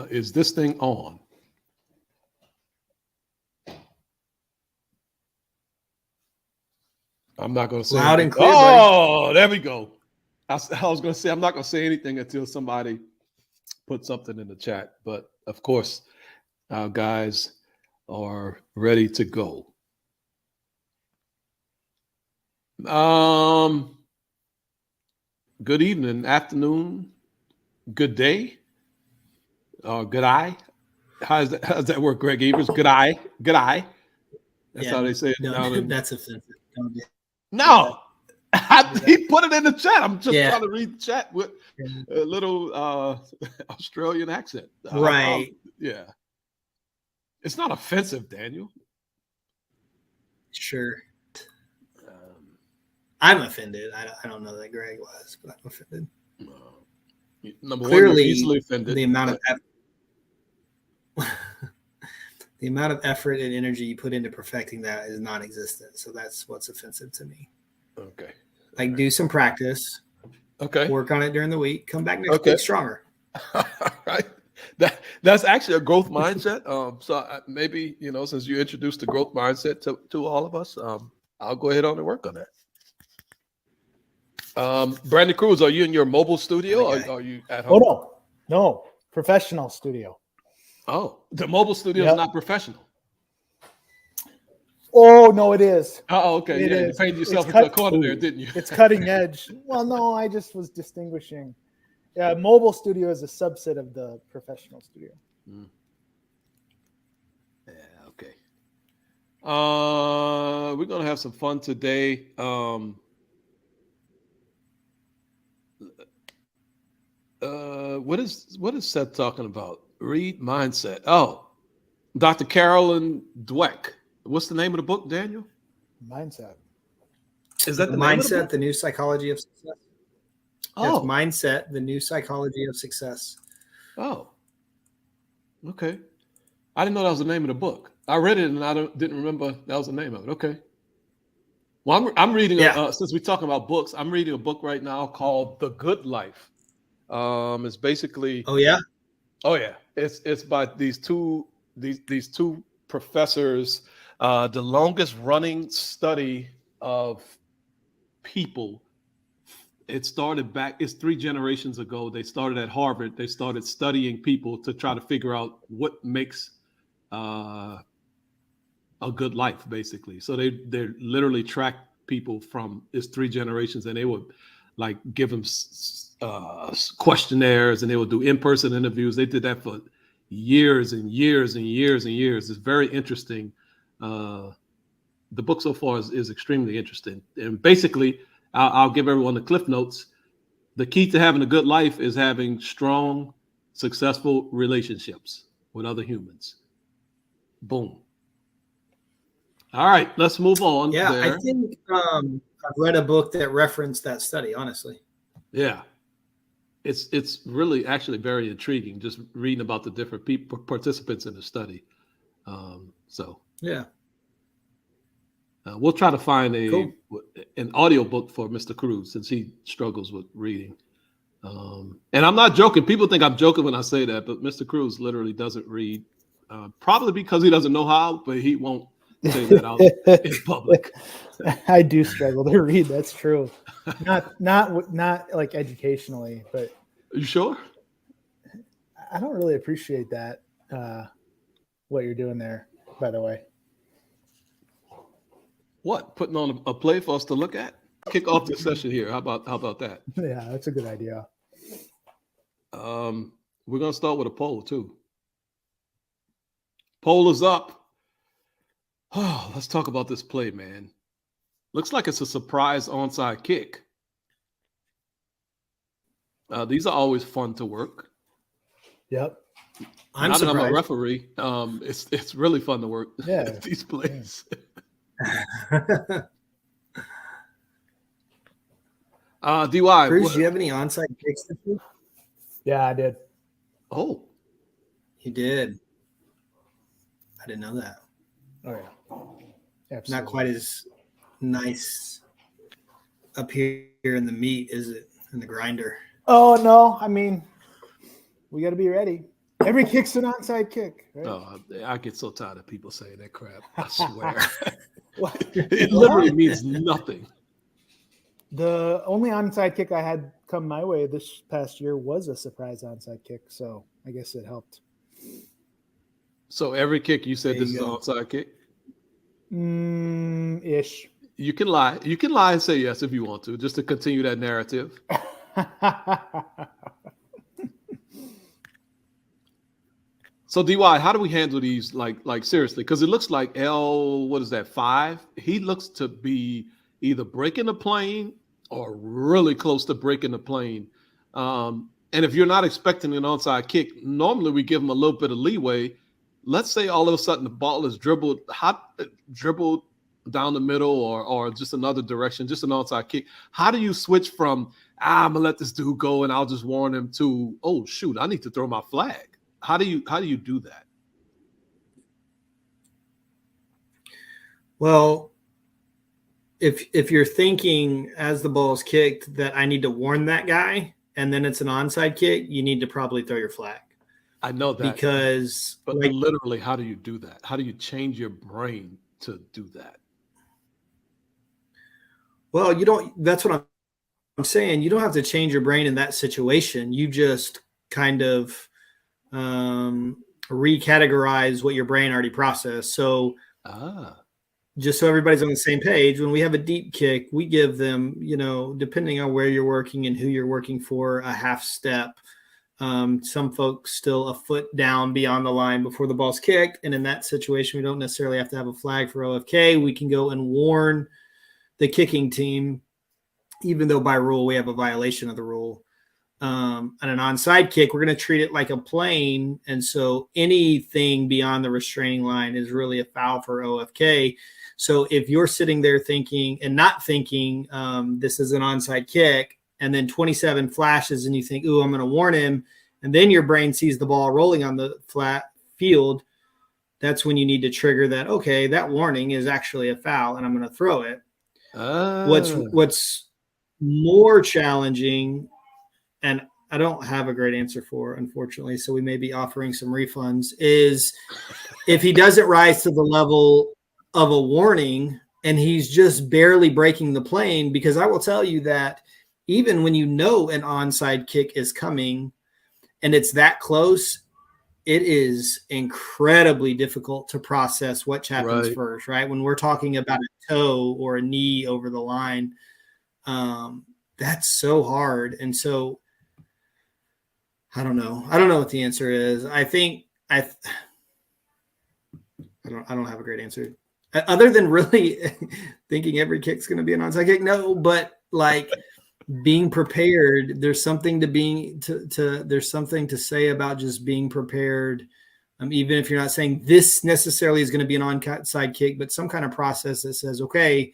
Is this thing on? I'm not going to say Loud anything. and clear, buddy. There we go. I was going to say I'm not going to say anything until somebody put something in the chat. But of course, our guys are ready to go. Good evening, afternoon, good day, good eye. How does that work, Greg Evers? Good eye, good eye. That's how they say it. No, that's offensive. No, he put it in the chat. I'm just trying to read the chat with a little Australian accent. Right. Yeah. It's not offensive, Daniel. Sure. I'm offended. I don't know that Greg was, but I'm offended. Number Clearly, one, you're easily offended. The amount of effort and energy you put into perfecting that is non-existent. So that's what's offensive to me. Okay. Like, do some practice. Okay. Work on it during the week. Come back next week stronger. All right. That's actually a growth mindset. So maybe, since you introduced the growth mindset to all of us, I'll go ahead on and work on that. Brandon Cruz, are you in your mobile studio or are you at home? Oh, no. Professional studio. Oh, the mobile studio is not professional. Oh, no, it is. Oh, okay. You painted yourself into a corner there, didn't you? It's cutting edge. Well, no, I just was distinguishing. Yeah, mobile studio is a subset of the professional studio. Yeah, okay. We're going to have some fun today. What is Seth talking about? Read mindset. Oh, Dr. Carolyn Dweck. What's the name of the book, Daniel? Mindset. Is that the Mindset, the New Psychology of Success? Oh, yes, Mindset, the New Psychology of Success. Oh, okay. I didn't know that was the name of the book. I read it and I didn't remember that was the name of it. Okay. Well, I'm reading. Since we're talking about books, I'm reading a book right now called The Good Life. It's basically. Oh yeah. Oh yeah. It's by these two professors. The longest running study of people. It started back. It's 3 generations ago. They started at Harvard. They started studying people to try to figure out what makes a good life, basically. So they literally track people from it's 3 generations, and they would like give them questionnaires, and they would do in-person interviews. They did that for years and years and years and years. It's very interesting. The book so far is extremely interesting, and basically, I'll give everyone the cliff notes. The key to having a good life is having strong, successful relationships with other humans. Boom. All right, let's move on. Yeah, I think I've read a book that referenced that study, honestly. Yeah. It's really actually very intriguing just reading about the different people, participants in the study. Yeah. We'll try to find an audio book for Mr. Cruz since he struggles with reading. And I'm not joking. People think I'm joking when I say that, but Mr. Cruz literally doesn't read, probably because he doesn't know how, but he won't say that out in public. I do struggle to read. That's true. Not like educationally, but. Are you sure? I don't really appreciate that. What you're doing there, by the way. What? Putting on a play for us to look at? Kick off the session here. How about that? Yeah, that's a good idea. We're gonna start with a poll too. Poll is up. Oh, let's talk about this play, man. Looks like it's a surprise onside kick. These are always fun to work. Yep. I'm a referee. It's really fun to work. Yeah. These plays. DY. Cruz, do you have any onside kicks this week? Yeah, I did. Oh. You did. I didn't know that. Oh yeah. Absolutely. Not quite as nice up here in the meat, is it? In the grinder. Oh no, I mean, We got to be ready. Every kick's an onside kick. Right? Oh, I get so tired of people saying that crap. I swear. What? It literally means nothing. The only onside kick I had come my way this past year was a surprise onside kick, so I guess it helped. So every kick you said There this you is an go. onside kick? Ish. You can lie. You can lie and say yes if you want to, just to continue that narrative. So DY, how do we handle these? Like seriously, because it looks like what is that, 5? He looks to be either breaking the plane or really close to breaking the plane. And if you're not expecting an onside kick, normally we give him a little bit of leeway. Let's say all of a sudden the ball is dribbled down the middle or just another direction, just an onside kick. How do you switch from I'm gonna let this dude go and I'll just warn him to, oh shoot, I need to throw my flag? How do you do that? Well, if you're thinking as the ball is kicked that I need to warn that guy and then it's an onside kick, you need to probably throw your flag. I know that, Because but literally, how do you do that? How do you change your brain to do that? well, you don't, that's what I'm saying. You don't have to change your brain in that situation. You just kind of recategorize what your brain already processed. So just so everybody's on the same page, when we have a deep kick, we give them, depending on where you're working and who you're working for, a half step. Some folks still a foot down beyond the line before the ball's kicked. And in that situation, we don't necessarily have to have a flag for OFK. We can go and warn the kicking team, even though by rule we have a violation of the rule. And an onside kick, we're going to treat it like a plane. And so anything beyond the restraining line is really a foul for OFK. So if you're sitting there thinking and not thinking this is an onside kick, and then 27 flashes and you think, ooh, I'm going to warn him, and then your brain sees the ball rolling on the flat field, that's when you need to trigger that, okay, that warning is actually a foul and I'm going to throw it. What's more challenging, and I don't have a great answer for, unfortunately, so we may be offering some refunds, is if he doesn't rise to the level of a warning and he's just barely breaking the plane, because I will tell you that even when an onside kick is coming and it's that close, it is incredibly difficult to process what happens first, right? When we're talking about a toe or a knee over the line, that's so hard. And so I don't know. I don't know what the answer is. I think I don't have a great answer other than really thinking every kick's going to be an onside kick. No, but like being prepared, there's something there's something to say about just being prepared. Even if you're not saying this necessarily is going to be an onside kick, but some kind of process that says, okay,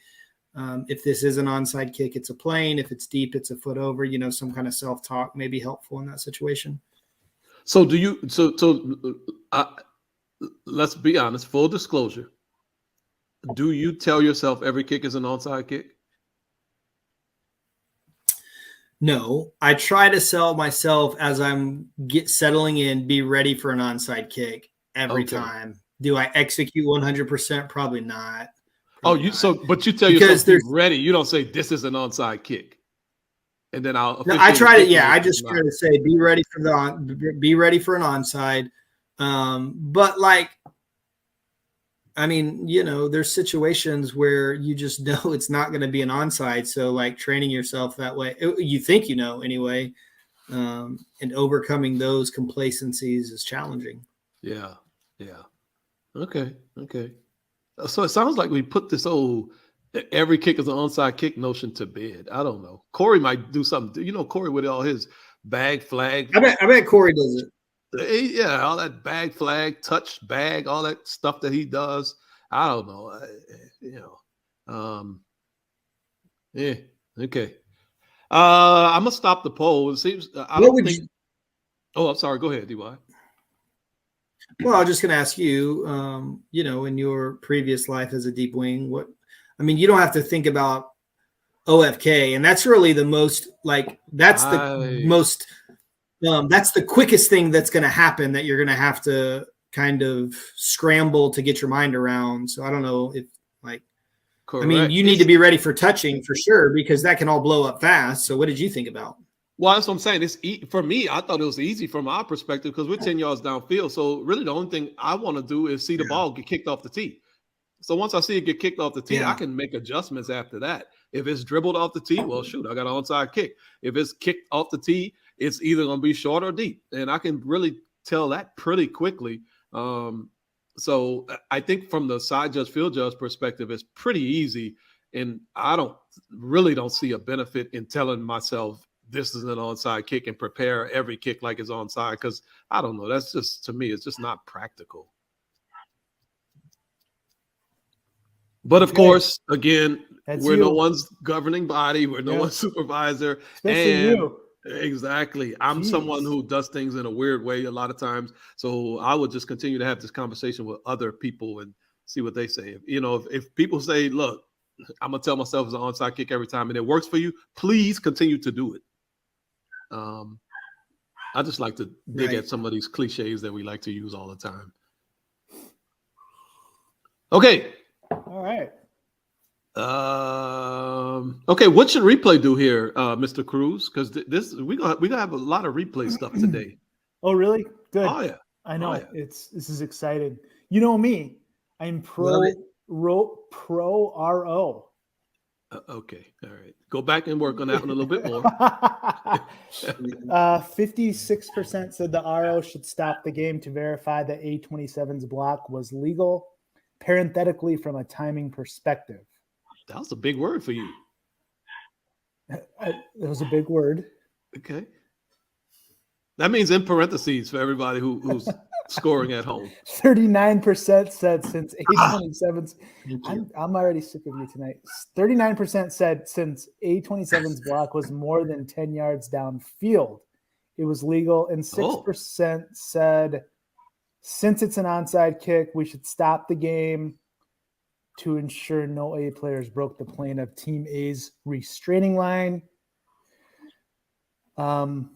if this is an onside kick, it's a plane. If it's deep, it's a foot over. Some kind of self-talk may be helpful in that situation. So let's be honest, full disclosure. Do you tell yourself every kick is an onside kick? No, I try to sell myself as I'm settling in, be ready for an onside kick every time. Do I execute 100%? Probably not. But you tell yourself be ready. You don't say this is an onside kick, and then I try to. Yeah, I just try to say be ready for an onside. But like, I mean, there's situations where you just know it's not going to be an onside. So like training yourself that way, you think anyway, and overcoming those complacencies is challenging. Yeah. Okay. So it sounds like we put this every kick is an onside kick notion to bed. I don't know. Corey might do something. Corey with all his bag, flag. I bet Corey does it. Yeah, all that bag, flag, touch, bag, all that stuff that he does. I don't know. Yeah. Okay. I'm gonna stop the poll. It seems I don't think. Oh, I'm sorry. Go ahead, DY. Well, I was just going to ask you, in your previous life as a deep wing, you don't have to think about OFK, and that's really the most most That's the quickest thing that's going to happen that you're going to have to kind of scramble to get your mind around. So I don't know if like, Correct. I mean, you need to be ready for touching for sure, because that can all blow up fast. So what did you think about? Well, that's what I'm saying. For me, I thought it was easy from our perspective because we're 10 yards downfield. So really the only thing I want to do is see the ball get kicked off the tee. So once I see it get kicked off the tee, I can make adjustments after that. If it's dribbled off the tee, well, shoot, I got an onside kick. If it's kicked off the tee, it's either going to be short or deep. And I can really tell that pretty quickly. So I think from the side judge, field judge perspective, it's pretty easy. And I don't see a benefit in telling myself this is an onside kick and prepare every kick like it's onside, because I don't know. That's just, to me, it's just not practical. But of course, again, we're no one's governing body. We're no one's supervisor. Especially you. Exactly. I'm someone who does things in a weird way a lot of times. So I would just continue to have this conversation with other people and see what they say. If people say, look, I'm going to tell myself it's an onside kick every time and it works for you, please continue to do it. I just like to dig at some of these cliches that we like to use all the time. Okay. All right. Okay, what should replay do here, Mr. Cruz? Because we gonna have a lot of replay stuff today. Oh, really? Good. Oh yeah, I know. This is exciting. You know me. I'm pro RO. Okay, all right. Go back and work on that one a little bit more. 56% said the RO should stop the game to verify that A27's block was legal. Parenthetically, from a timing perspective. That was a big word for you. It was a big word. Okay. That means in parentheses for everybody who's scoring at home. 39% said since A27's. I'm already sick of you tonight. 39% said since A27's block was more than 10 yards downfield, it was legal. And 6% said since it's an onside kick, we should stop the game to ensure no A players broke the plane of Team A's restraining line. No.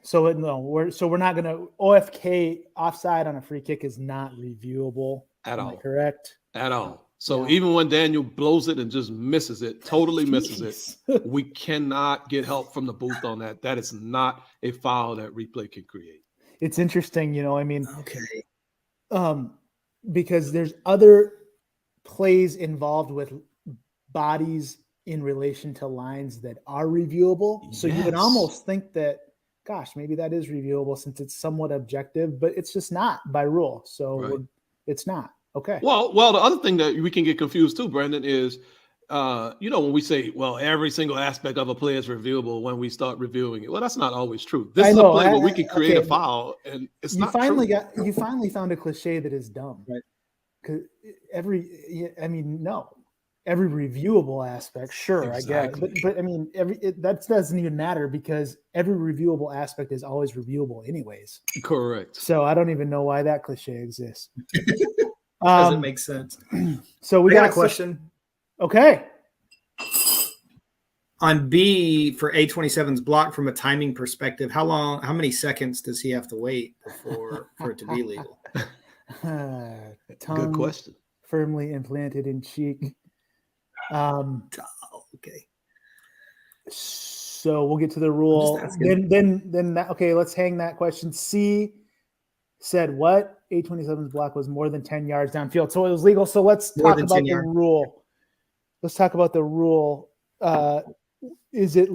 So we're not going to OFK offside on a free kick is not reviewable at all. Correct? At all. So even when Daniel blows it and just misses it, totally misses it, we cannot get help from the booth on that. That is not a foul that replay can create. It's interesting, because there's other plays involved with bodies in relation to lines that are reviewable. So you would almost think that, gosh, maybe that is reviewable since it's somewhat objective, but it's just not by rule. So it's not. Okay. Well, the other thing that we can get confused too, Brandon, is, when we say, well, every single aspect of a play is reviewable when we start reviewing it. Well, that's not always true. This is a play where we can create a foul, and it's not true. You finally found a cliche that is dumb. Right. Because every reviewable aspect, sure, exactly. I get, but I mean, that doesn't even matter because every reviewable aspect is always reviewable, anyways. Correct. So I don't even know why that cliche exists. Doesn't make sense. So we got a question. Okay. On B for A27's block, from a timing perspective, how many seconds does he have to wait for it to be legal? Good question. Firmly implanted in cheek. Okay. So we'll get to the rule. Then okay, let's hang that question. C said what? A27's block was more than 10 yards downfield. So it was legal. So let's talk about the rule. Let's talk about the rule. Is the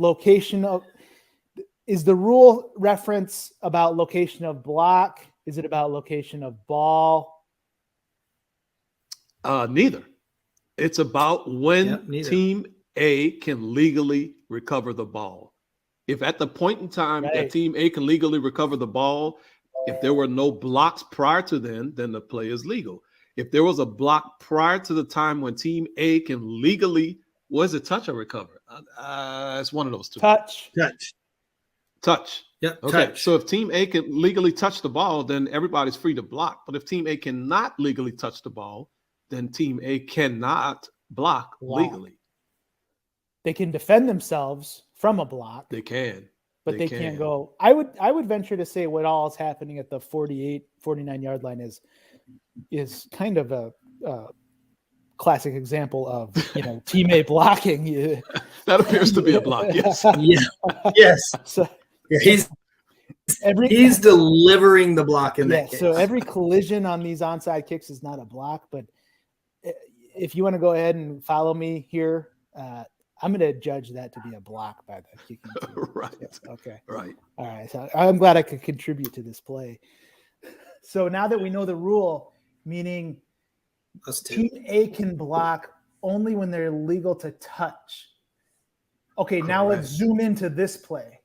rule reference about location of block? Is it about location of ball? Neither. It's about when Team A can legally recover the ball. If at the point in time that Team A can legally recover the ball, if there were no blocks prior to then the play is legal. If there was a block prior to the time when Team A can legally, was it touch or recover? It's one of those two. Touch. Yep. Okay. Touch. So if Team A can legally touch the ball, then everybody's free to block. But if Team A cannot legally touch the ball, then Team A cannot block legally. They can defend themselves from a block. They can. but they can't go. I would venture to say what all is happening at the 48, 49 yard line is kind of a classic example of, teammate blocking. That appears to be a block. Yes. Yeah. Yes. So, he's delivering the block in that case. So every collision on these onside kicks is not a block, but if you want to go ahead and follow me here, I'm going to judge that to be a block by the kicking team. Right. Okay. Right. All right. So I'm glad I could contribute to this play. So now that we know the rule, meaning team A can block only when they're legal to touch. Okay. Correct. Now let's zoom into this play.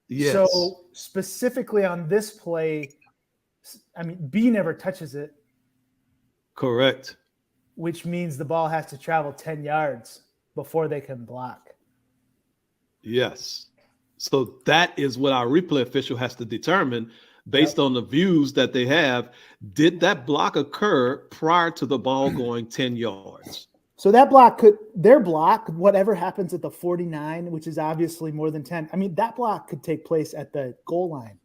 Yes. So specifically on this play, B never touches it. Correct. Which means the ball has to travel 10 yards before they can block. Yes. So that is what our replay official has to determine based on the views that they have. Did that block occur prior to the ball going 10 yards? So their block, whatever happens at the 49, which is obviously more than 10. That block could take place at the goal line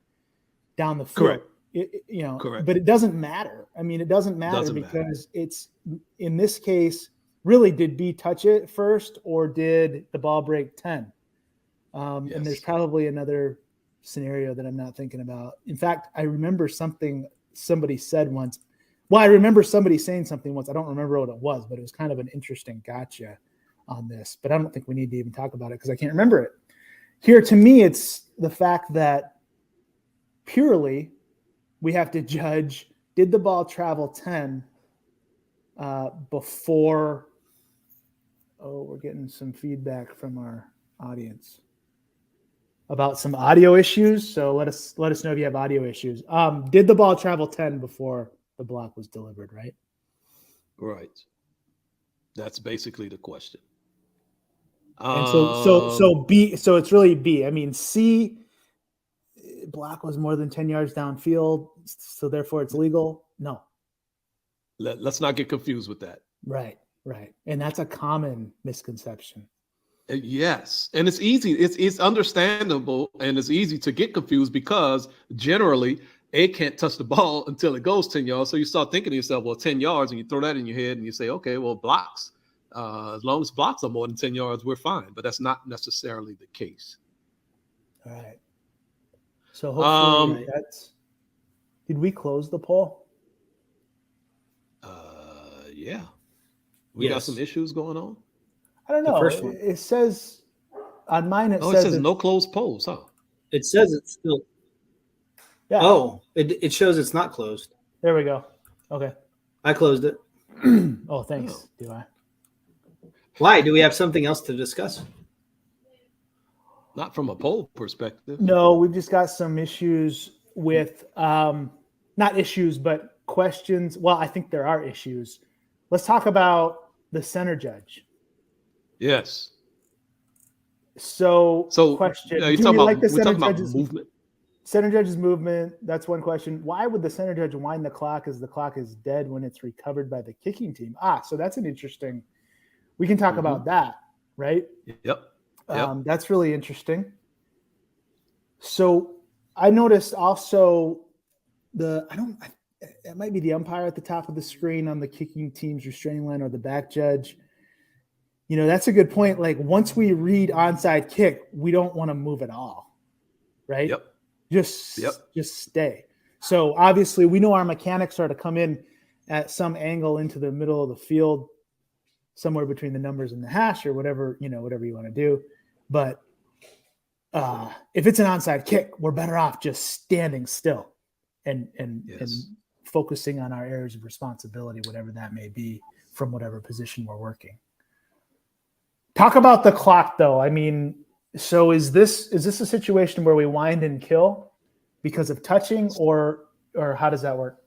down the field. Correct. Correct. But it doesn't matter. It doesn't matter because it's, in this case, really, did B touch it first or did the ball break 10? Yes. And there's probably another scenario that I'm not thinking about. In fact, I remember somebody said once. Well, I remember somebody saying something once. I don't remember what it was, but it was kind of an interesting gotcha on this. But I don't think we need to even talk about it because I can't remember it. Here, to me, it's the fact that purely we have to judge, did the ball travel 10 before – we're getting some feedback from our audience about some audio issues. So let us know if you have audio issues. Did the ball travel 10 before the block was delivered, right? Right. That's basically the question. And so B, so it's really B. C, block was more than 10 yards downfield, so therefore it's legal. No. Let's not get confused with that. Right. And that's a common misconception. Yes. And it's easy. It's understandable and it's easy to get confused because generally A can't touch the ball until it goes 10 yards. So you start thinking to yourself, well, 10 yards, and you throw that in your head and you say, okay, well, blocks. As long as blocks are more than 10 yards, we're fine. But that's not necessarily the case. All right. So hopefully did we close the poll? Yeah. We got some issues going on. I don't know. The first one. It says on mine. It says no closed polls, huh? It says it's still. Yeah. Oh, it shows it's not closed. There we go. Okay. I closed it. Oh, thanks. Do I? Why? Do we have something else to discuss? Not from a poll perspective. No, we've just got some issues with not issues, but questions. Well, I think there are issues. Let's talk about the center judge. Yes. So question. You're talking about the center judge's movement. Center judge's movement. That's one question. Why would the center judge wind the clock as the clock is dead when it's recovered by the kicking team? So that's an interesting. We can talk about that, right? Yep. That's really interesting. So I noticed also it might be the umpire at the top of the screen on the kicking team's restraining line or the back judge. That's a good point. Like once we read onside kick, we don't want to move at all, right? Yep. Just stay. So obviously we know our mechanics are to come in at some angle into the middle of the field, somewhere between the numbers and the hash or whatever you want to do. But if it's an onside kick, we're better off just standing still and focusing on our areas of responsibility, whatever that may be, from whatever position we're working. Talk about the clock, though. So is this a situation where we wind and kill because of touching, or how does that work?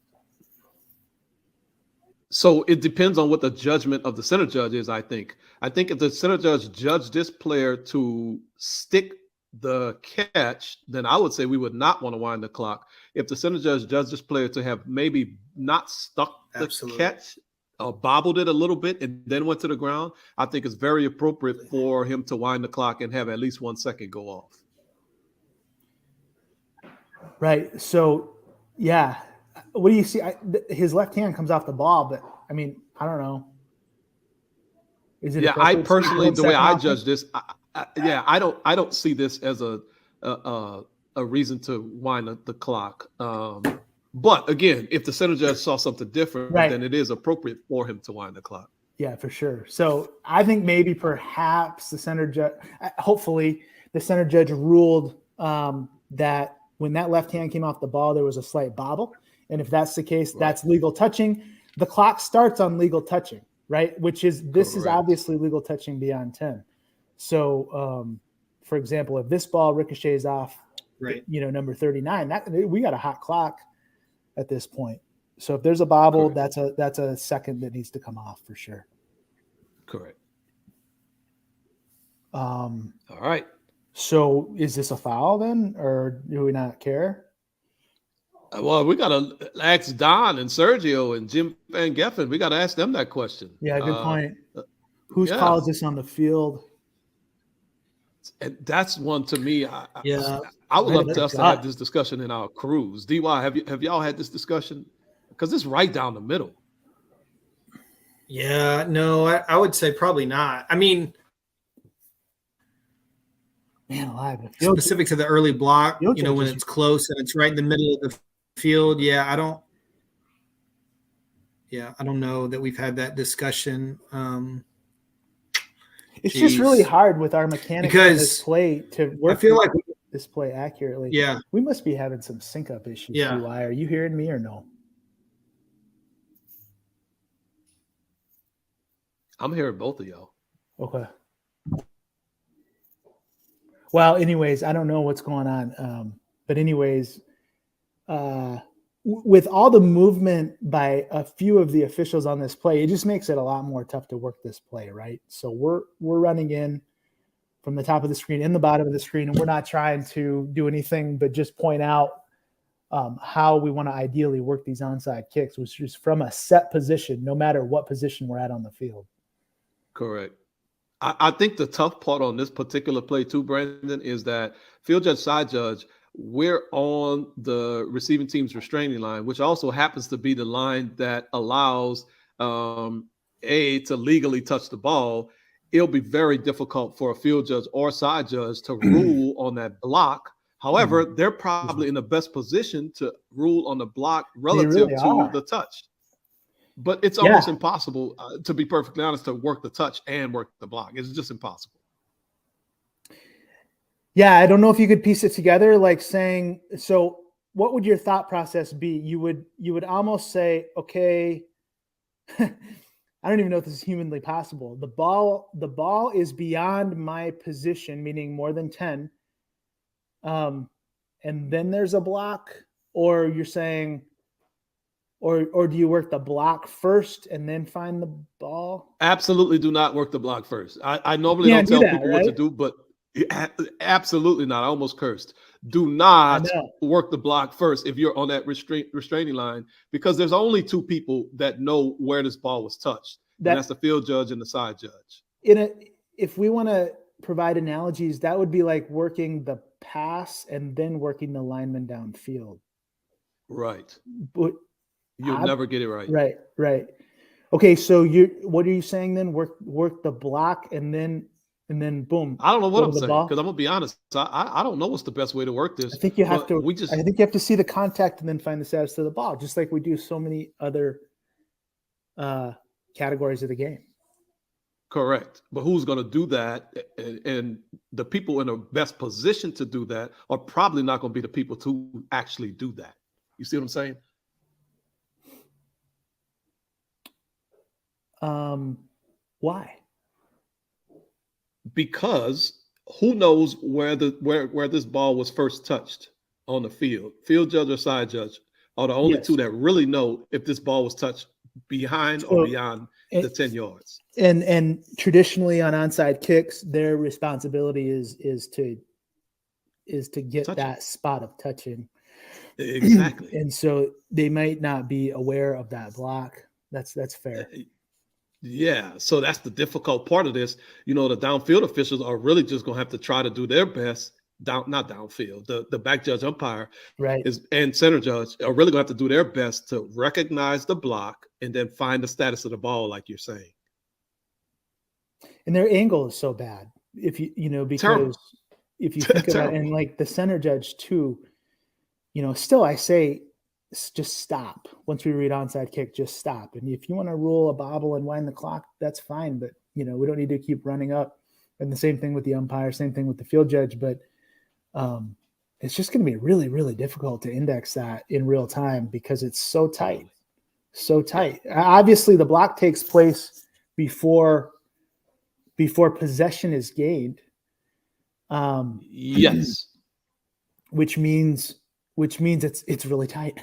So it depends on what the judgment of the center judge is, I think. I think if the center judge judged this player to stick the catch, then I would say we would not want to wind the clock. If the center judge judged this player to have maybe not stuck the catch or bobbled it a little bit and then went to the ground, I think it's very appropriate for him to wind the clock and have at least 1 second go off. Right. So, yeah. What do you see? His left hand comes off the ball, but I mean, I don't know. Is it? Yeah, I appropriate to personally, hold the way second I option? judge this, I don't see this as a reason to wind the clock. But again, if the center judge saw something different, Right. then it is appropriate for him to wind the clock. Yeah, for sure. So I think maybe perhaps the center judge, hopefully the center judge ruled that when that left hand came off the ball, there was a slight bobble. And if that's the case, that's legal touching. The clock starts on legal touching, right? Which is, this is obviously legal touching beyond 10. So, for example, if this ball ricochets off, number 39, we got a hot clock at this point. So if there's a bobble, that's a second that needs to come off for sure. Correct. All right. So is this a foul then, or do we not care? Well, we got to ask Don and Sergio and Jim Van Geffen. We got to ask them that question. Yeah, good point. Whose call is this on the field? And that's one to me. I would love us to have this discussion in our crews. DY, have y'all had this discussion? Because it's right down the middle. Yeah, no, I would say probably not. I mean, specific to the early block, when it's close and it's right in the middle of the field. Yeah, I don't know that we've had that discussion. It's just really hard with our mechanics on this play to work. I feel like this play accurately. Yeah, we must be having some sync up issues. Yeah, DY, are you hearing me or no? I'm hearing both of y'all. Okay. Well, anyways, I don't know what's going on. But anyways, with all the movement by a few of the officials on this play, it just makes it a lot more tough to work this play, right? So we're running in from the top of the screen and the bottom of the screen, and we're not trying to do anything but just point out how we want to ideally work these onside kicks, which is from a set position, no matter what position we're at on the field. Correct. I think the tough part on this particular play too, Brandon, is that field judge, side judge, we're on the receiving team's restraining line, which also happens to be the line that allows to legally touch the ball. It'll be very difficult for a field judge or side judge to rule on that block. However, they're probably in the best position to rule on the block relative to the touch. But it's almost impossible, to be perfectly honest, to work the touch and work the block. It's just impossible. Yeah, I don't know if you could piece it together, like saying, so what would your thought process be? You would almost say, okay, I don't even know if this is humanly possible. The ball is beyond my position, meaning more than 10. And then there's a block, or you're saying, or do you work the block first and then find the ball? Absolutely do not work the block first. I normally don't tell people what to do, but absolutely not. I almost cursed. Do not work the block first if you're on that restraining line, because there's only two people that know where this ball was touched. And that's the field judge and the side judge. If we want to provide analogies, that would be like working the pass and then working the lineman downfield. Right. But you'll never get it right. Right. Okay, so what are you saying then? Work the block and then boom. I don't know what I'm saying, because I'm gonna be honest. I don't know what's the best way to work this. I think you have to. I think you have to see the contact and then find the status of the ball, just like we do so many other categories of the game. Correct, but who's going to do that? And the people in the best position to do that are probably not going to be the people to actually do that. You see what I'm saying? Why? Because who knows where this ball was first touched on the field? Field judge or side judge are the only two that really know if this ball was touched behind or beyond the 10 yards. And traditionally on onside kicks, their responsibility is to get that spot of touching. Exactly. And so they might not be aware of that block. That's fair. Yeah, so that's the difficult part of this. The downfield officials are really just going to have to try to do their best not downfield. The back judge umpire Right. and center judge are really going to have to do their best to recognize the block and then find the status of the ball, like you're saying. And their angle is so bad. If because Terrible. if you think about it, and like the center judge too, still I say just stop. Once we read onside kick, just stop. And if you want to rule a bobble and wind the clock, that's fine. But we don't need to keep running up. And the same thing with the umpire, same thing with the field judge. But it's just going to be really, really difficult to index that in real time because it's so tight, so tight. Obviously, the block takes place before possession is gained. Yes, which means it's really tight.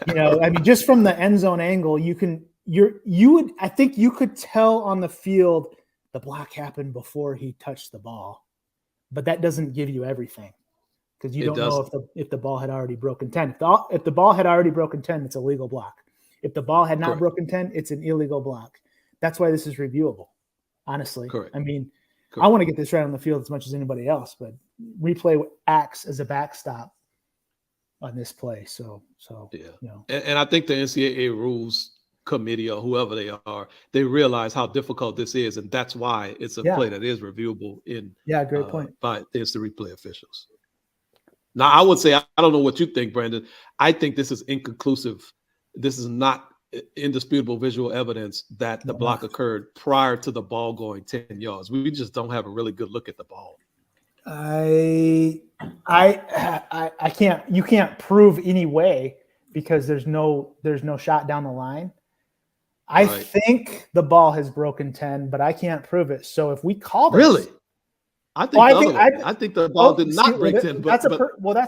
I mean, just from the end zone angle, I think you could tell on the field the block happened before he touched the ball, but that doesn't give you everything because you don't know if the ball had already broken 10. If the ball had already broken 10, it's a legal block. If the ball had not broken 10, it's an illegal block. That's why this is reviewable. Honestly, I mean, I want to get this right on the field as much as anybody else, but replay acts as a backstop on this play. So yeah. And I think the NCAA rules committee or whoever they are, they realize how difficult this is, and that's why it's a play that is reviewable great point by the replay officials. Now, I would say I don't know what you think, Brandon. I think this is inconclusive. This is not indisputable visual evidence that the block occurred prior to the ball going 10 yards. We just don't have a really good look at the ball. I can't. You can't prove any way because there's no shot down the line. I think the ball has broken 10, but I can't prove it. So if we call this, really, I think the ball did not break 10. That's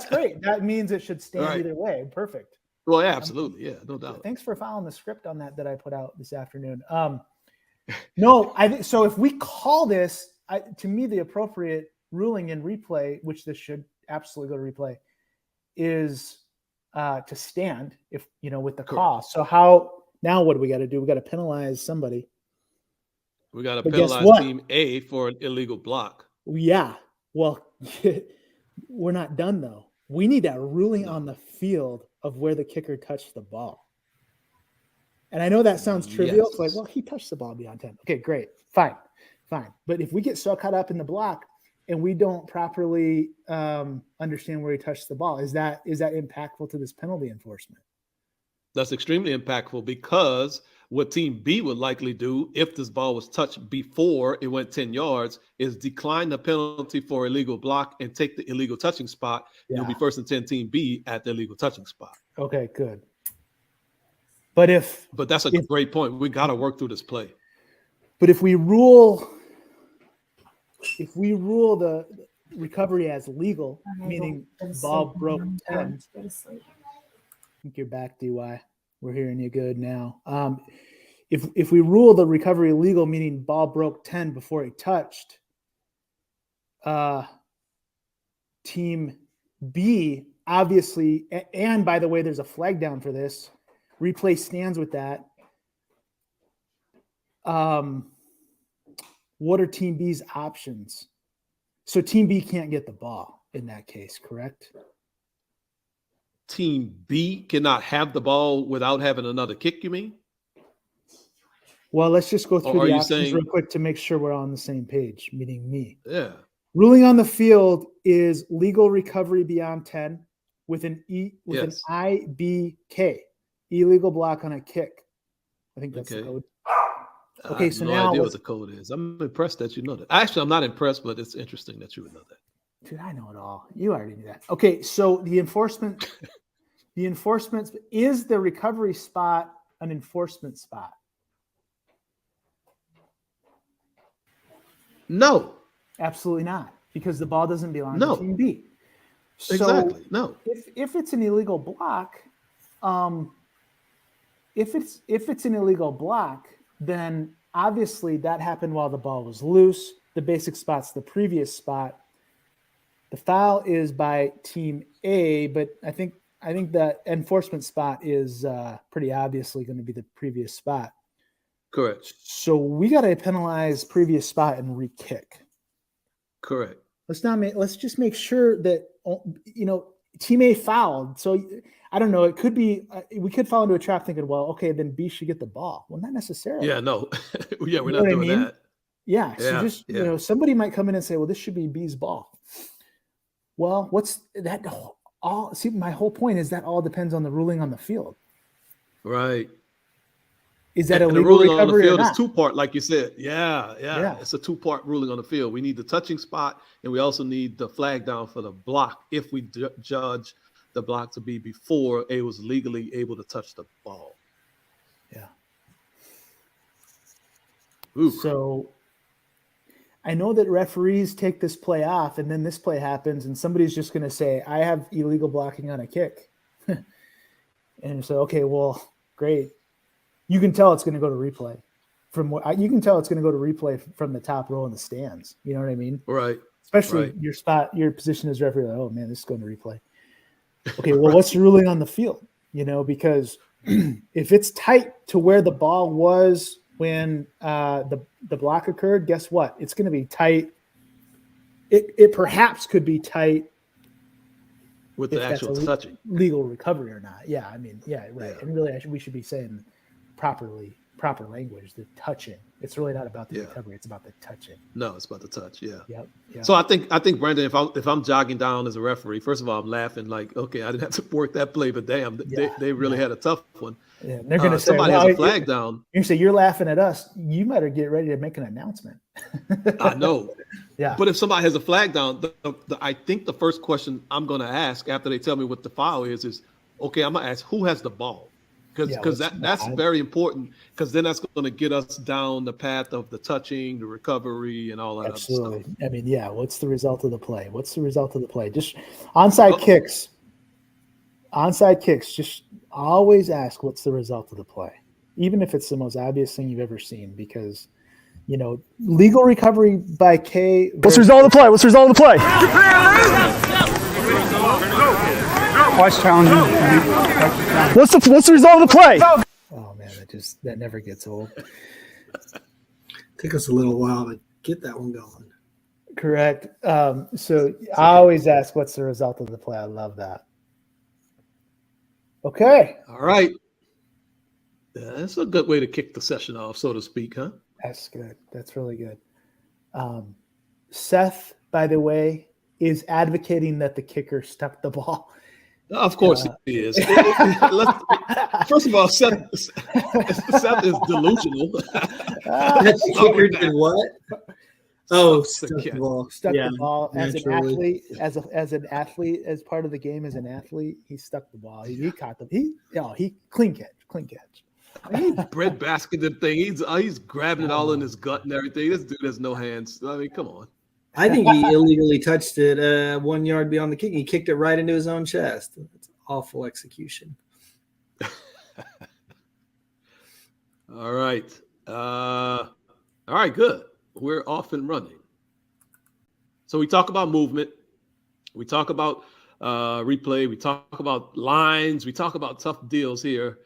great. That means it should stand either way. Perfect. Well, yeah, absolutely. Yeah, no doubt. Thanks for following the script on that I put out this afternoon. No, so if we call this, to me, the appropriate ruling in replay, which this should absolutely go to replay, is to stand with the call. So now what do we got to do? We got to penalize somebody. We got to penalize Team A for an illegal block. Yeah. Well, we're not done though. We need that ruling on the field of where the kicker touched the ball. And I know that sounds trivial. Yes. It's like, well, he touched the ball beyond 10. Okay, great. Fine. But if we get so caught up in the block and we don't properly understand where he touched the ball, is that impactful to this penalty enforcement? That's extremely impactful because what Team B would likely do if this ball was touched before it went 10 yards is decline the penalty for illegal block and take the illegal touching spot. Yeah. It'll be 1st and 10 Team B at the illegal touching spot. Okay, good. But that's a great point. We got to work through this play. But if we rule the recovery as legal, meaning ball broke 10. I think you're back, DY. We're hearing you good now. If we rule the recovery legal, meaning ball broke 10 before he touched, Team B obviously, and by the way, there's a flag down for this. Replay stands with that. What are Team B's options? So Team B can't get the ball in that case, correct? Team B cannot have the ball without having another kick, you mean? Well, let's just go through the options real quick to make sure we're on the same page, meaning me. Yeah. Ruling on the field is legal recovery beyond 10 with an an IBK, illegal block on a kick. I think that's the code. Okay, so now I have no idea what the code is. I'm impressed that you know that. Actually, I'm not impressed, but it's interesting that you would know that. Dude, I know it all. You already knew that. Okay, so the enforcement is the recovery spot an enforcement spot? No. Absolutely not, because the ball doesn't belong to Team B. So exactly. No. If it's an illegal block, if it's an illegal block, then obviously that happened while the ball was loose. The basic spot's the previous spot. The foul is by Team A, but I think that enforcement spot is pretty obviously going to be the previous spot. Correct. So we got to penalize previous spot and re-kick. Correct. Let's just make sure that, team A fouled. So I don't know. It could be, we could fall into a trap thinking, well, okay, then B should get the ball. Well, not necessarily. Yeah, no. Yeah, we're You know not what I doing mean? that. Yeah. So Yeah, just, yeah. somebody might come in and say, well, this should be B's ball. Well, what's that? See, my whole point is that all depends on the ruling on the field. Right. Is that And a the legal ruling on the recovery or field is not? two-part, like you said. Yeah. Yeah. It's a two-part ruling on the field. We need the touching spot, and we also need the flag down for the block if we judge the block to be before A was legally able to touch the ball. Yeah. Ooh. So I know that referees take this play off, and then this play happens, and somebody's just going to say, I have illegal blocking on a kick. And so, okay, well, great. You can tell it's going to go to replay. You can tell it's going to go to replay from the top row in the stands. You know what I mean? Right. Especially Right. your position as referee. Like, oh man, this is going to replay. Okay, well, what's the ruling on the field? Because if it's tight to where the ball was when the block occurred, guess what? It's going to be tight. It perhaps could be tight With the if that's actual a touching. legal recovery or not. Yeah, I mean, yeah, right. Yeah. And really, we should be saying proper language, the touching. It's really not about the recovery; it's about the touching. No, it's about the touch. Yeah. Yep. So I think Brandon, if I'm jogging down as a referee, first of all, I'm laughing like, okay, I didn't have to work that play, but damn, they really had a tough one. Yeah, and they're going to say, somebody has a flag down. You say you're laughing at us. You better get ready to make an announcement. I know. Yeah. But if somebody has a flag down, I think the first question I'm going to ask after they tell me what the foul is, okay, I'm going to ask who has the ball, because that's very important, because then that's going to get us down the path of the touching, the recovery, and all that Absolutely. other stuff. I mean, yeah. What's the result of the play? Just onside kicks. Onside kicks. Just always ask what's the result of the play, even if it's the most obvious thing you've ever seen, because legal recovery by K. What's the result of the play? What's the result of the play? Watch challenging. What's the result of the play? Oh man, that never gets old. Took us a little while to get that one going. Correct. So I always ask what's the result of the play. I love that. Okay. All right. That's a good way to kick the session off, so to speak, huh? That's good. That's really good. Seth, by the way, is advocating that the kicker stuck the ball. Of course he is. First of all, Seth is delusional. That the kicker did what? Oh, stuck the ball. Stuck the ball as naturally. an athlete, as part of the game as an athlete. He stuck the ball. He caught them. He clean catch. He bread basketed thing. He's grabbing it all in his gut and everything. This dude has no hands. I mean, come on. I think he illegally touched it 1 yard beyond the kick. He kicked it right into his own chest. It's awful execution. All right. All right, good. We're off and running. So we talk about movement. We talk about replay. We talk about lines. We talk about tough deals here.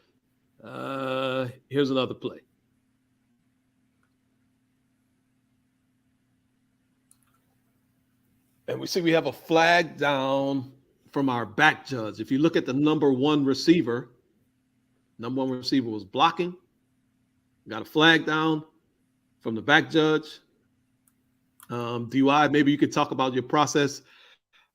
Here's another play. And we see we have a flag down from our back judge. If you look at the number one receiver was blocking. Got a flag down from the back judge. DY, maybe you could talk about your process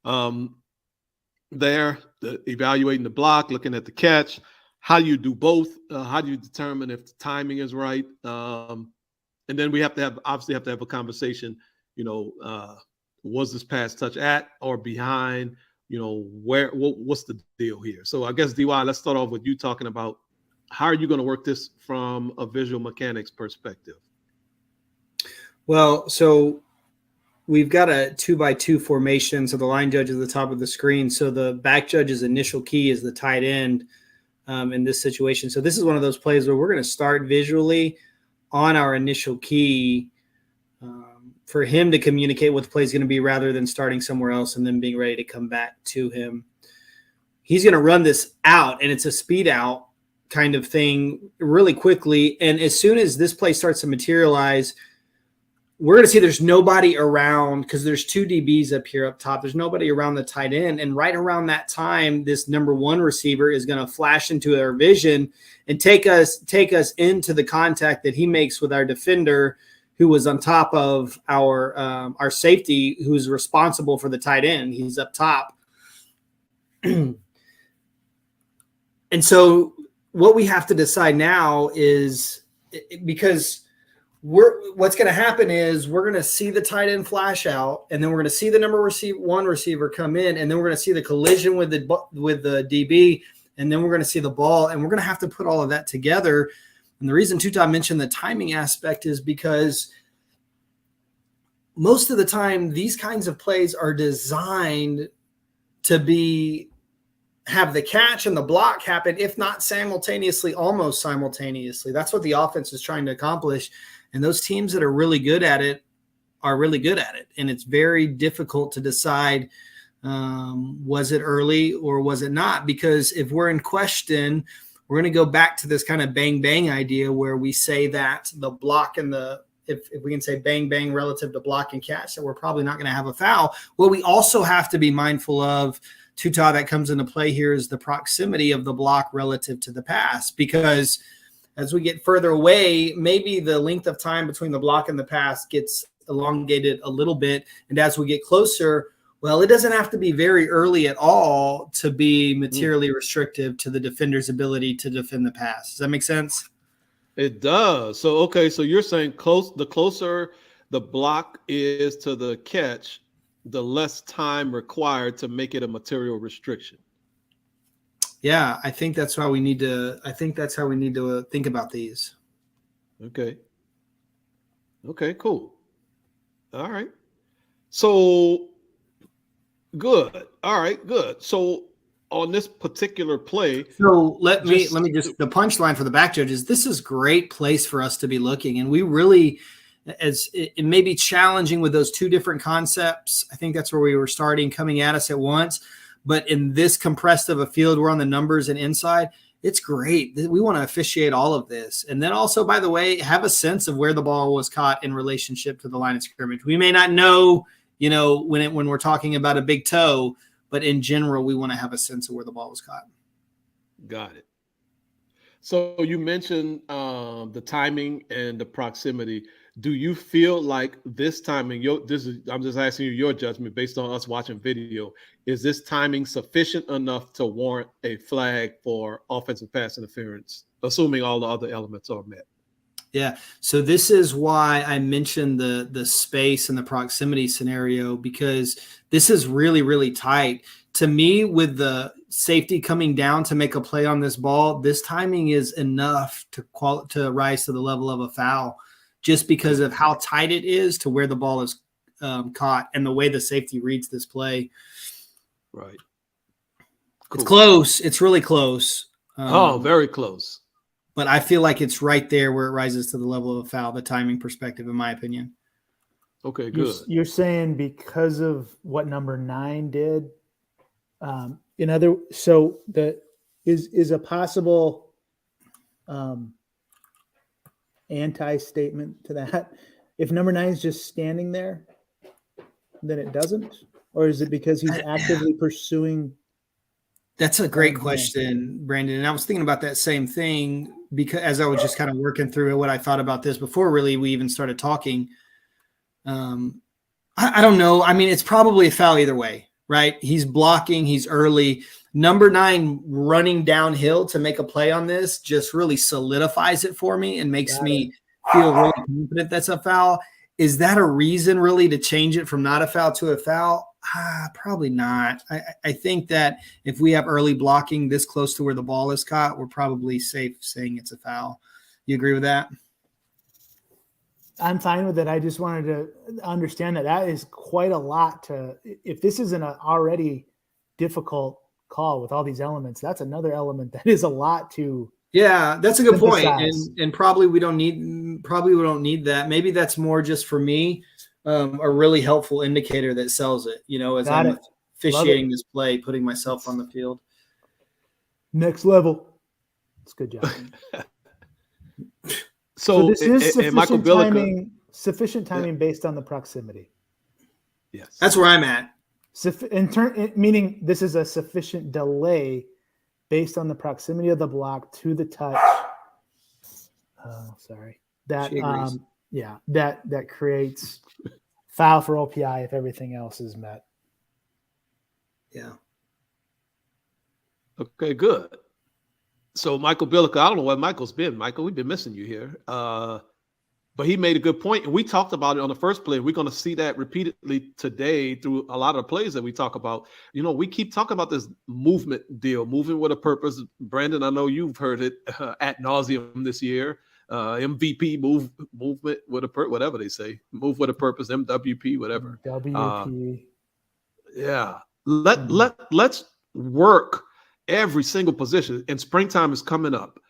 there, evaluating the block, looking at the catch. How do you do both? How do you determine if the timing is right? And then we obviously have to have a conversation, was this pass touch at or behind? What's the deal here? So I guess, DY, let's start off with you talking about how are you going to work this from a visual mechanics perspective? Well, so we've got a 2x2 formation. So the line judge is at the top of the screen. So the back judge's initial key is the tight end in this situation. So this is one of those plays where we're going to start visually on our initial key for him to communicate what the play is going to be rather than starting somewhere else and then being ready to come back to him. He's going to run this out, and it's a speed out kind of thing really quickly. And as soon as this play starts to materialize, we're going to see there's nobody around because there's two DBs up here up top. There's nobody around the tight end. And right around that time, this number one receiver is going to flash into our vision and take us into the contact that he makes with our defender, who was on top of our safety, who's responsible for the tight end. He's up top. And so what we have to decide now is, because what's going to happen is we're going to see the tight end flash out, and then we're going to see the number one receiver come in, and then we're going to see the collision with the DB, and then we're going to see the ball, and we're going to have to put all of that together. And the reason Tuta mentioned the timing aspect is because most of the time these kinds of plays are designed to have the catch and the block happen, if not simultaneously, almost simultaneously. That's what the offense is trying to accomplish. And those teams that are really good at it are really good at it. And it's very difficult to decide, was it early or was it not? Because if we're in question, we're going to go back to this kind of bang, bang idea where we say that the block and if we can say bang, bang relative to block and catch, that we're probably not going to have a foul. What we also have to be mindful of, Tuta, that comes into play here, is the proximity of the block relative to the pass, because as we get further away, maybe the length of time between the block and the pass gets elongated a little bit. And as we get closer, well, it doesn't have to be very early at all to be materially restrictive to the defender's ability to defend the pass. Does that make sense? It does. So, okay, so you're saying the closer the block is to the catch, the less time required to make it a material restriction. Yeah, I think that's how we need to. I think that's how we need to think about these. Okay. Okay. Cool. All right. So good. All right. Good. So on this particular play, so let me just, the punchline for the back judge is this is great place for us to be looking, and we really, as it may be challenging with those two different concepts. I think that's where we were starting coming at us at once. But in this compressed of a field, we're on the numbers and inside. It's great. We want to officiate all of this. And then also, by the way, have a sense of where the ball was caught in relationship to the line of scrimmage. We may not know, when we're talking about a big toe, but in general, we want to have a sense of where the ball was caught. Got it. So you mentioned the timing and the proximity. Do you feel like this timing, I'm just asking you your judgment based on us watching video, is this timing sufficient enough to warrant a flag for offensive pass interference, assuming all the other elements are met? Yeah. So this is why I mentioned the space and the proximity scenario, because this is really, really tight. To me, with the safety coming down to make a play on this ball, this timing is enough to rise to the level of a foul, just because of how tight it is to where the ball is caught and the way the safety reads this play. Right. Cool. It's close. It's really close. Very close. But I feel like it's right there where it rises to the level of a foul, the timing perspective, in my opinion. Okay, good. You're saying because of what number 9 did, is a possible anti-statement to that, if number 9 is just standing there, then it doesn't? Or is it because he's actively pursuing? That's a great question, Brandon. And I was thinking about that same thing, because as I was just kind of working through what I thought about this before really we even started talking. I don't know. I mean, it's probably a foul either way, right? He's blocking, he's early. Number 9 running downhill to make a play on this just really solidifies it for me and makes me feel really confident that's a foul. Is that a reason really to change it from not a foul to a foul? Probably not. I think that if we have early blocking this close to where the ball is caught, we're probably safe saying it's a foul. You agree with that? I'm fine with it. I just wanted to understand that is quite a lot if this isn't an already difficult call with all these elements, that's another element that is a lot to. Yeah, that's a good point. And probably we don't need that. Maybe that's more just for me, a really helpful indicator that sells it, as I'm officiating this play, putting myself on the field. Next level. That's a good job. So this is sufficient Michael Billiken, timing. sufficient timing based on the proximity. Yes. That's where I'm at. Meaning this is a sufficient delay based on the proximity of the block to the touch. Oh, sorry. That She agrees. that creates foul for OPI if everything else is met. Yeah. Okay, good. So Michael Billiker, I don't know where Michael's been. Michael, we've been missing you here. But he made a good point, and we talked about it on the first play. We're going to see that repeatedly today through a lot of plays that we talk about. You know, we keep talking about this movement deal, moving with a purpose. Brandon, I know you've heard it ad nauseum this year. MVP, movement with a purpose, whatever they say, move with a purpose, MWP, whatever. WP. Yeah. Let's work every single position. And springtime is coming up.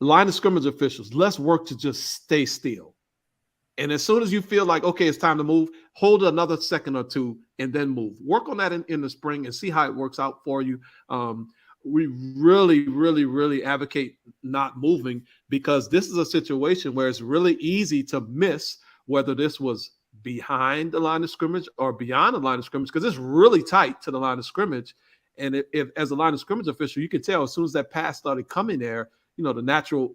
Line of scrimmage officials, let's work to just stay still. And as soon as you feel like, okay, it's time to move, hold another second or two and then move. Work on that in the spring and see how it works out for you. We really, really, really advocate not moving because this is a situation where it's really easy to miss whether this was behind the line of scrimmage or beyond the line of scrimmage because it's really tight to the line of scrimmage. And if as a line of scrimmage official, you can tell as soon as that pass started coming there, you know, the natural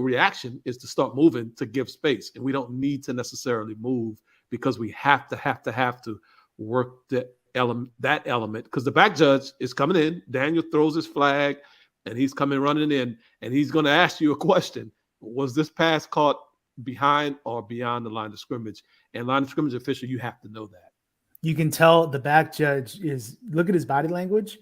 reaction is to start moving to give space. And we don't need to necessarily move because we have to work that element because the back judge is coming in. Daniel throws his flag and he's coming running in and he's going to ask you a question. Was this pass caught behind or beyond the line of scrimmage? And line of scrimmage official, you have to know that. You can tell the back judge look at his body language.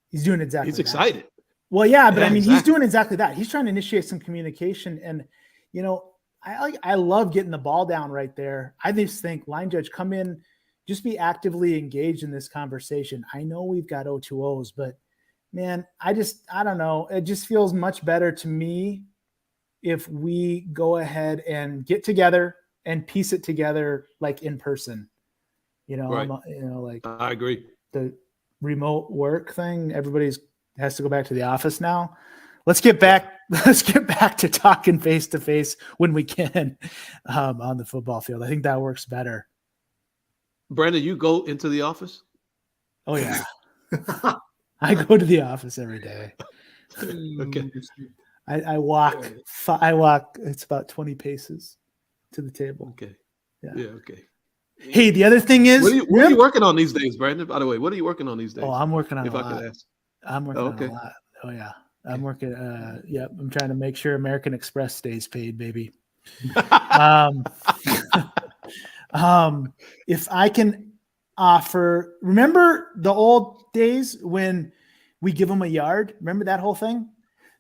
He's doing exactly He's that. excited. Well, yeah, but Yeah, I mean, exactly. He's doing exactly that. He's trying to initiate some communication. And, you know, I love getting the ball down right there. I just think line judge, come in, just be actively engaged in this conversation. I know we've got O2Os, but man, I don't know. It just feels much better to me if we go ahead and get together and piece it together like in person. You know, Right. Like I agree. the remote work thing. Everybody's has to go back to the office now. Let's get back to talking face to face when we can on the football field. I think that works better. Brandon, you go into the office? Oh yeah. I go to the office every day. Okay. I walk. It's about 20 paces to the table. Okay. Yeah. Yeah. Okay. Hey, the other thing is, what are you working on these days, Brandon? By the way, what are you working on these days? Oh, I'm working on if a I lot. could ask. I'm working Okay. on a lot. Oh yeah. I'm working. I'm trying to make sure American Express stays paid, baby. If I can offer, remember the old days when we give them a yard? Remember that whole thing?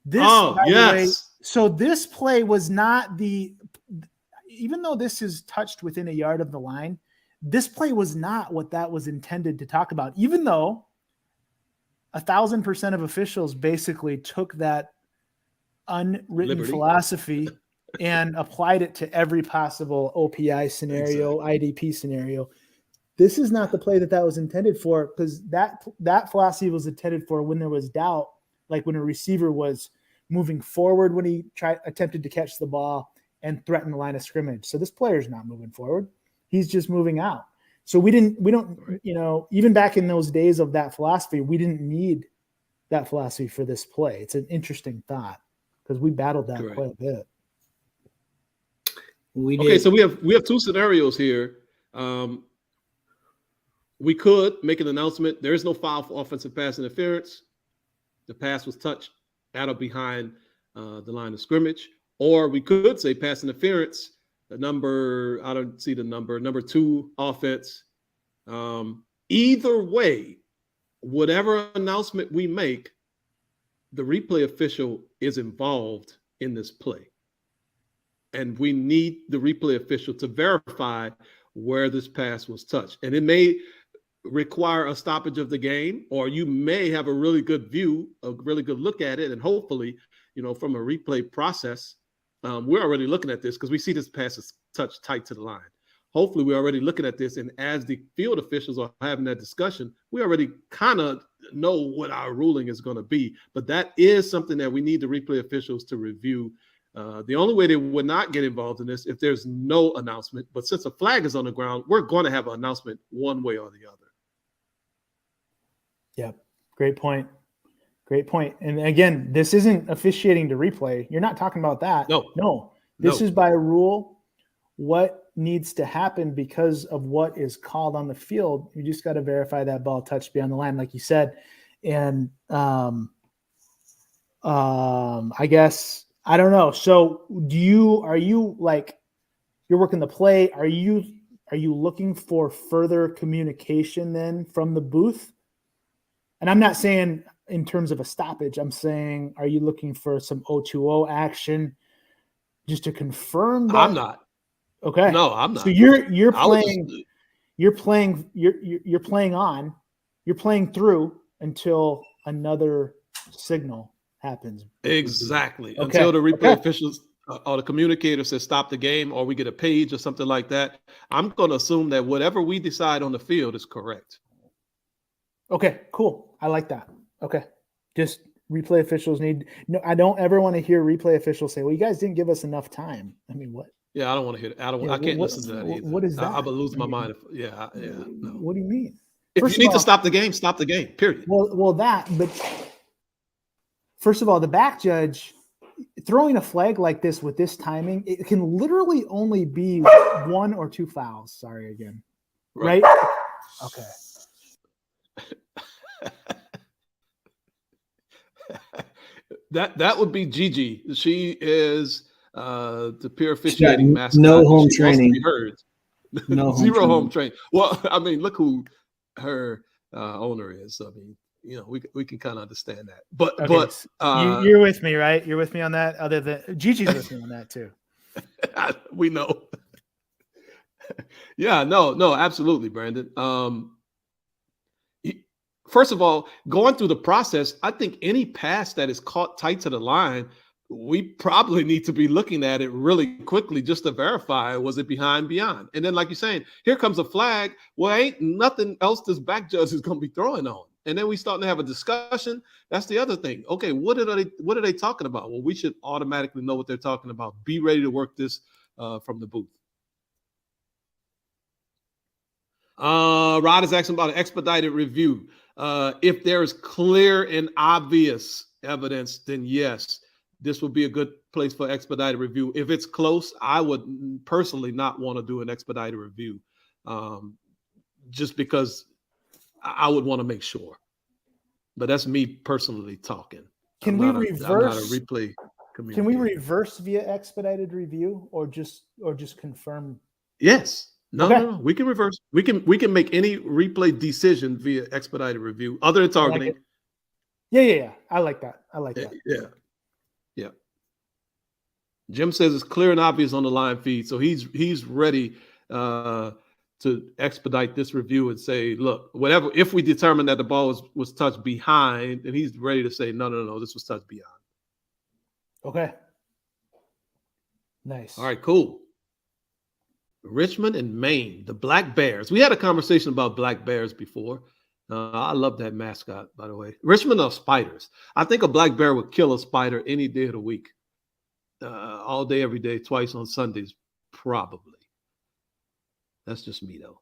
This, by the way, so this play was not even though this is touched within a yard of the line, this play was not what that was intended to talk about, even though 1,000% of officials basically took that unwritten philosophy and applied it to every possible OPI scenario, IDP scenario. This is not the play that was intended for, because that philosophy was intended for when there was doubt, like when a receiver was moving forward when he attempted to catch the ball and threaten the line of scrimmage. So this player's not moving forward. He's just moving out. So we don't, even back in those days of that philosophy, we didn't need that philosophy for this play. It's an interesting thought because we battled that quite a bit. Okay, so we have two scenarios here. We could make an announcement. There is no foul for offensive pass interference. The pass was touched at or behind the line of scrimmage. Or we could say pass interference. The number, I don't see the number 2 offense. Either way, whatever announcement we make, the replay official is involved in this play. And we need the replay official to verify where this pass was touched. And it may require a stoppage of the game, or you may have a really good view, a really good look at it. And hopefully, from a replay process, we're already looking at this because we see this pass is touched tight to the line. Hopefully, we're already looking at this. And as the field officials are having that discussion, we already kind of know what our ruling is going to be. But that is something that we need the replay officials to review The only way they would not get involved in this if there's no announcement. But since a flag is on the ground, we're going to have an announcement one way or the other. Yep. Great point. Great point. And again, this isn't officiating to replay. You're not talking about that. No. This is by rule what needs to happen because of what is called on the field. You just got to verify that ball touched beyond the line, like you said. And I guess I don't know. So are you like you're working the play? Are you looking for further communication then from the booth? And I'm not saying in terms of a stoppage. I'm saying, are you looking for some O2O action just to confirm that? I'm not. Okay. No, I'm not. So you're playing through until another signal happens. Exactly. Okay. Until the replay officials or the communicator says stop the game, or we get a page or something like that. I'm going to assume that whatever we decide on the field is correct. Okay, cool. I like that. Okay. Just replay officials I don't ever want to hear replay officials say, well, you guys didn't give us enough time. I mean, what? Yeah, I don't want to hear that. I can't listen to that either. What is that? I would lose my mind. No. What do you mean? If you need to stop the game, stop the game, period. Well, but first of all, the back judge throwing a flag like this with this timing, it can literally only be 1 or 2 fouls. Sorry again. Right? Okay. That would be Gigi. She is the peer officiating mascot. No home training. No zero home training. Well, I mean, look who her owner is. I mean, we can kind of understand that. But you're with me, right? You're with me on that. Other than Gigi's with me on that too. We know. Yeah, no, absolutely, Brandon. First of all, going through the process, I think any pass that is caught tight to the line, we probably need to be looking at it really quickly just to verify, was it beyond? And then, like you're saying, here comes a flag. Well, ain't nothing else this back judge is going to be throwing on. And then we starting to have a discussion. That's the other thing. Okay, what are they talking about? Well, we should automatically know what they're talking about. Be ready to work this from the booth. Rod is asking about an expedited review. If there is clear and obvious evidence, then yes, this would be a good place for expedited review. If it's close, I would personally not want to do an expedited review, just because I would want to make sure. But that's me personally talking. I'm not a replay communicator. Can we reverse via expedited review or just confirm? Yes. No, we can reverse. We can make any replay decision via expedited review other than targeting. Yeah. I like that. Yeah. Jim says it's clear and obvious on the line feed, so he's ready to expedite this review and say, look, whatever. If we determine that the ball was touched behind, then he's ready to say, no, this was touched beyond. Okay. Nice. All right, cool. Richmond and Maine, the Black Bears. We had a conversation about Black Bears before. I love that mascot, by the way. Richmond are spiders. I think a black bear would kill a spider any day of the week. All day, every day, twice on Sundays, probably. That's just me, though.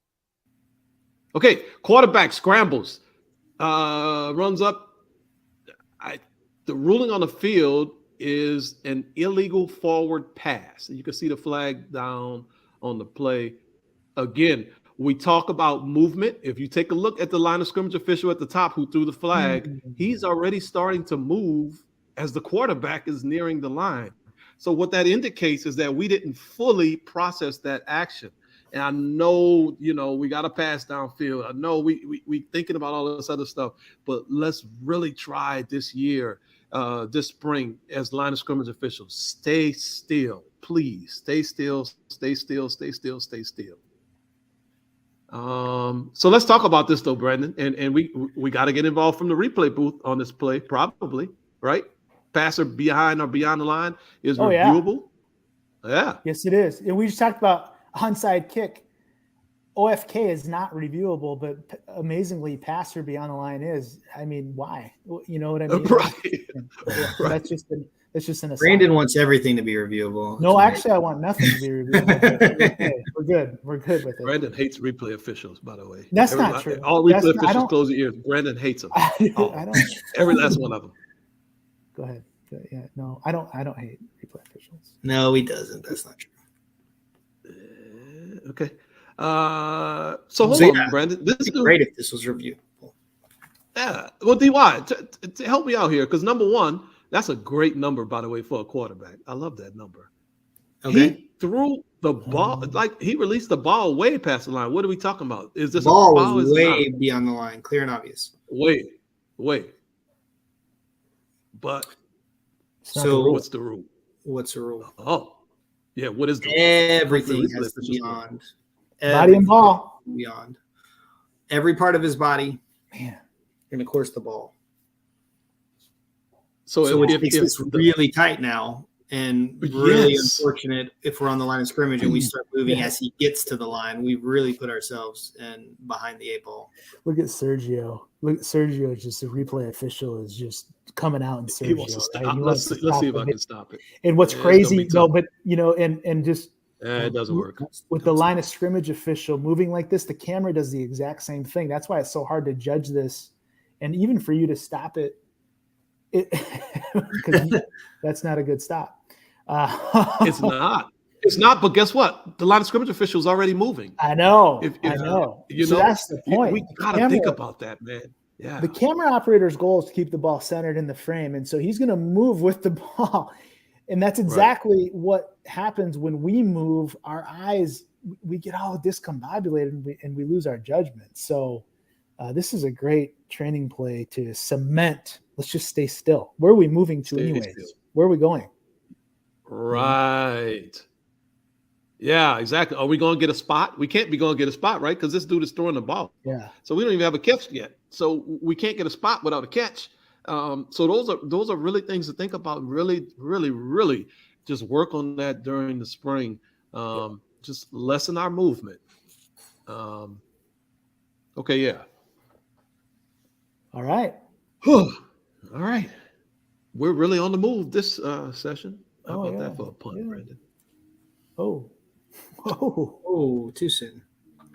Okay, quarterback scrambles. Runs up. The ruling on the field is an illegal forward pass. And you can see the flag down on the play. Again, we talk about movement. If you take a look at the line of scrimmage official at the top who threw the flag, he's already starting to move as the quarterback is nearing the line. So what that indicates is that we didn't fully process that action. And I know, we got to pass downfield. I know we thinking about all this other stuff, but let's really try this year, this spring, as line of scrimmage officials, stay still. Please stay still, stay still, stay still, stay still. So let's talk about this though, Brandon. And we got to get involved from the replay booth on this play, probably, right? Passer behind or beyond the line is reviewable. Yeah. Yes, it is. And we just talked about onside kick. OFK is not reviewable, but amazingly, passer beyond the line is. I mean, why? You know what I mean? Right. Yeah, Right. That's just an aside. Brandon wants everything to be reviewable. No, actually, I want nothing to be reviewable. Okay, we're good. We're good with it. Brandon hates replay officials, by the way. That's not true. All That's replay not- I officials don't- close your ears. Brandon hates them. I Oh. don't. Every last one of them. Go ahead. Yeah, no, I don't hate replay officials. No, he doesn't. That's not true. Okay. So hold So, on, yeah, Brandon. This It'd is be great if this was reviewable. Yeah. Well, DY, to help me out here, because number one, that's a great number, by the way, for a quarterback. I love that number. Okay. He threw the ball, like he released the ball way past the line. What are we talking about? Is this Ball a foul? was Is it not way beyond the line, clear and obvious. Wait. But It's not So- the rule. what's the rule? What's the rule? Oh, yeah. What is the rule? Everything Replay has to be officials know. beyond. Body and Everything ball. beyond. Every part of his body, Man, and of course the ball. So, So it if makes this the- really tight now, and really Yes. unfortunate if we're on the line of scrimmage and we start moving as he gets to the line. We've really put ourselves in behind the eight ball. look at Sergio. Look at Sergio. Just the replay official is just coming out in Sergio. he wants to right? stop. He Let's wants to see, let's see if stop I him. can stop it. And what's Yeah, it's gonna crazy, be no, tough. but and just It doesn't work. with the line of scrimmage official moving like this, the camera does the exact same thing. That's why it's so hard to judge this, and even for you to stop it, because that's not a good stop. It's not. It's not. But guess what? The line of scrimmage official is already moving. I know. If- I if- know. You So know, that's the point. We The gotta think camera- about that, man. Yeah. The camera operator's goal is to keep the ball centered in the frame, and so he's going to move with the ball, and that's exactly what happens when we move. Our eyes, we get all discombobulated, and we lose our judgment. So this is a great training play to cement. Let's just stay still. Where are we moving to, Stay anyways? still. Where are we going? Right. Yeah, exactly. Are we going to get a spot? We can't be going to get a spot, right? Because this dude is throwing the ball. Yeah. So we don't even have a catch yet. So we can't get a spot without a catch. So those are really things to think about. Really, really, really just work on that during the spring. Just lessen our movement. Okay, yeah. All right. All right. We're really on the move this session. How Oh, about yeah. that for a punt, Yeah. Brandon? Oh. Oh. Oh, too soon.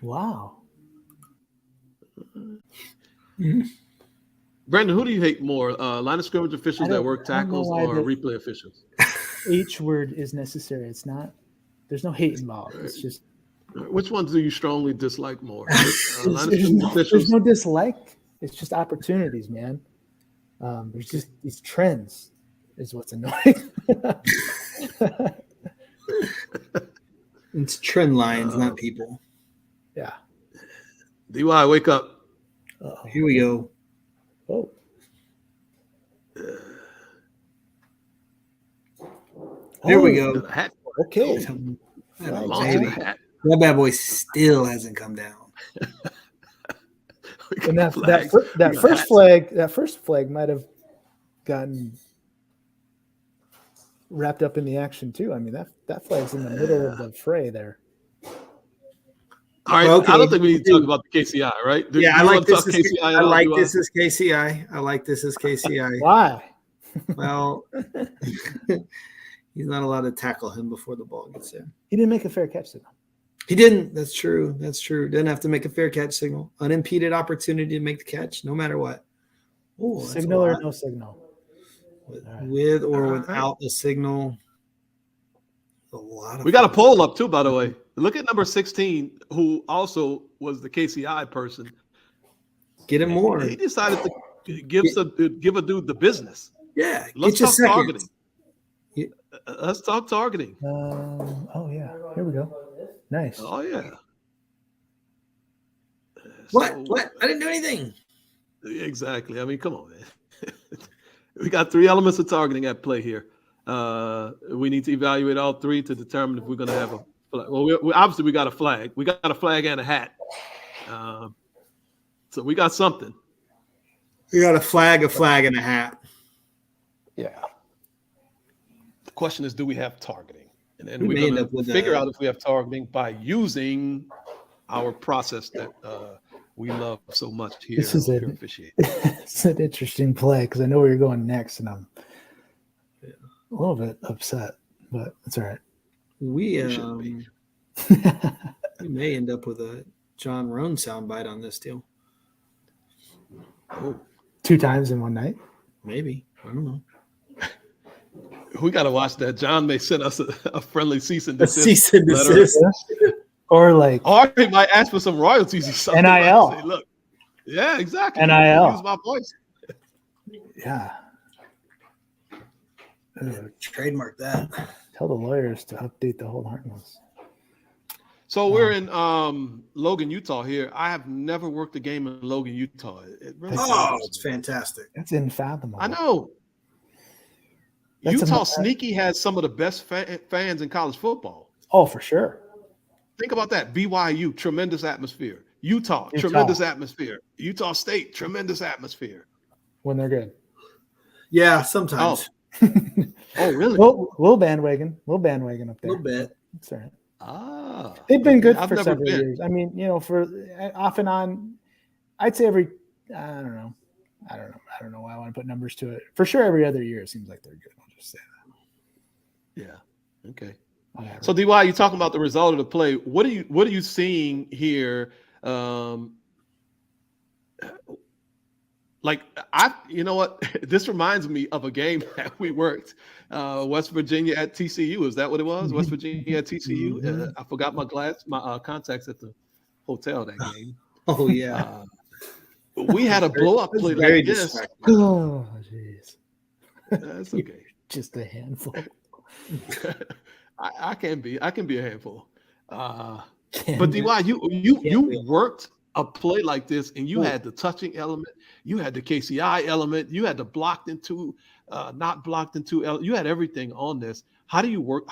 Wow. Brandon, who do you hate more? Line of scrimmage officials I that don't- work I don't know tackles why or the- replay officials? H word is necessary. It's not. There's no hate involved. It's just. Which ones do you strongly dislike more? Line of There's scrimmage no, officials. there's no dislike. It's just opportunities, man. There's just these trends is what's annoying. It's trend lines, not people. Yeah. DY, wake up. Uh-oh. Here we go. Oh. There we Oh, go. The hat. Okay. That, Right, Long baby. to the hat. That bad boy still hasn't come down. We got And that flags. that We got first hats. flag might have gotten wrapped up in the action too. I mean that flag's in the middle of the fray there. All right. Okay. I don't think we need to talk about the KCI, right? Do Yeah, you I like want to this. talk As, KCI I at all, like DY? this as KCI. I like this as KCI. Why? Well, he's not allowed to tackle him before the ball gets there. He didn't make a fair catch signal. He didn't. That's true. That's true. Didn't have to make a fair catch signal. Unimpeded opportunity to make the catch, no matter what. Oh, that's Signal a or lot. no signal. With or All right. without the signal. A lot of We got a fun. poll up too, by the way. Look at number 16, who also was the KCI person. Get him more. He decided to give a dude the business. Yeah. Let's Get your talk seconds. targeting. Yeah. Let's talk targeting. Oh yeah. Here we go. Nice. Oh yeah. What? So- What? I didn't do anything. Exactly. I mean, come on, man. We got three elements of targeting at play here. We need to evaluate all three to determine if we're going to have a flag. Well, we obviously we got a flag. We got a flag and a hat. So we got something. We got a flag, and a hat. Yeah. The question is, do we have targeting? And then We we're may end going up with to figure a- out if we have targeting by using our process that we love so much here. This is Pure Officiating. It's an interesting play because I know where you're going next, and I'm a little bit upset, but it's all right. We shouldn't be. we may end up with a John Roan soundbite on this deal. Oh, 2 times in one night. Maybe. I don't know. we got to watch that. John may send us a friendly cease and A desist. cease and letter. desist. Or like Or he might ask for some royalties or something. NIL. Say, look, yeah, exactly. NIL. Use my voice. yeah. Trademark that. Tell the lawyers to update the whole harmless. So we're in Logan, Utah here. I have never worked a game in Logan, Utah. It really It's fantastic. That's unfathomable. I know. That's Utah a- Sneaky has some of the best fans in college football. Oh, for sure. Think about that. BYU, tremendous atmosphere. Utah, Utah. tremendous atmosphere. Utah State, tremendous atmosphere. When they're good. Yeah, sometimes. Oh, really? Little bandwagon up A there. little bit. It's all right. Ah, They've been good I've for never several been. years. I mean, for off and on, I'd say every, I don't know. I don't know why I want to put numbers to it. For sure, every other year, it seems like they're good. I'll just say that. Yeah. Okay. Whatever. So DY, you talking about the result of the play. What are you seeing here? You know what? This reminds me of a game that we worked. West Virginia at TCU. Is that what it was? West Virginia at TCU. I forgot my contacts at the hotel that game. Oh yeah. We had a blow up play Very like this. distracting. Oh, jeez. That's okay. Just a handful. I can be a handful. Can But be. DY, you worked a play like this, and you had the touching element, you had the KCI element, you had the blocked into, not blocked into. You had everything on this. How do you work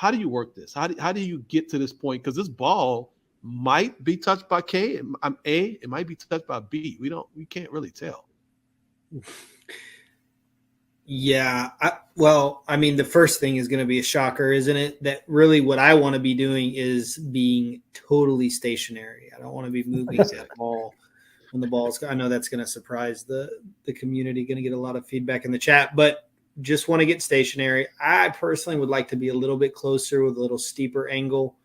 this? How do you get to this point? Because this ball might be touched by A. It might be touched by B. We can't really tell. Yeah. The first thing is going to be a shocker, isn't it? That really what I want to be doing is being totally stationary. I don't want to be moving the ball when the ball's. I know that's going to surprise the community. Going to get a lot of feedback in the chat, but just want to get stationary. I personally would like to be a little bit closer with a little steeper angle.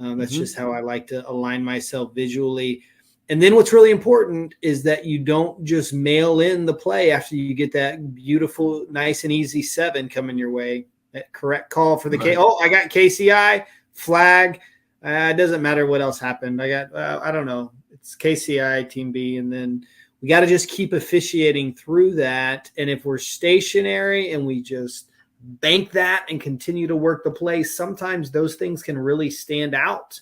That's just how I like to align myself visually. And then what's really important is that you don't just mail in the play after you get that beautiful, nice and easy 7 coming your way. That correct call for the Right. I got KCI, flag. It doesn't matter what else happened. I got, I don't know. It's KCI, Team B. And then we got to just keep officiating through that. And if we're stationary and we just bank that and continue to work the play, sometimes those things can really stand out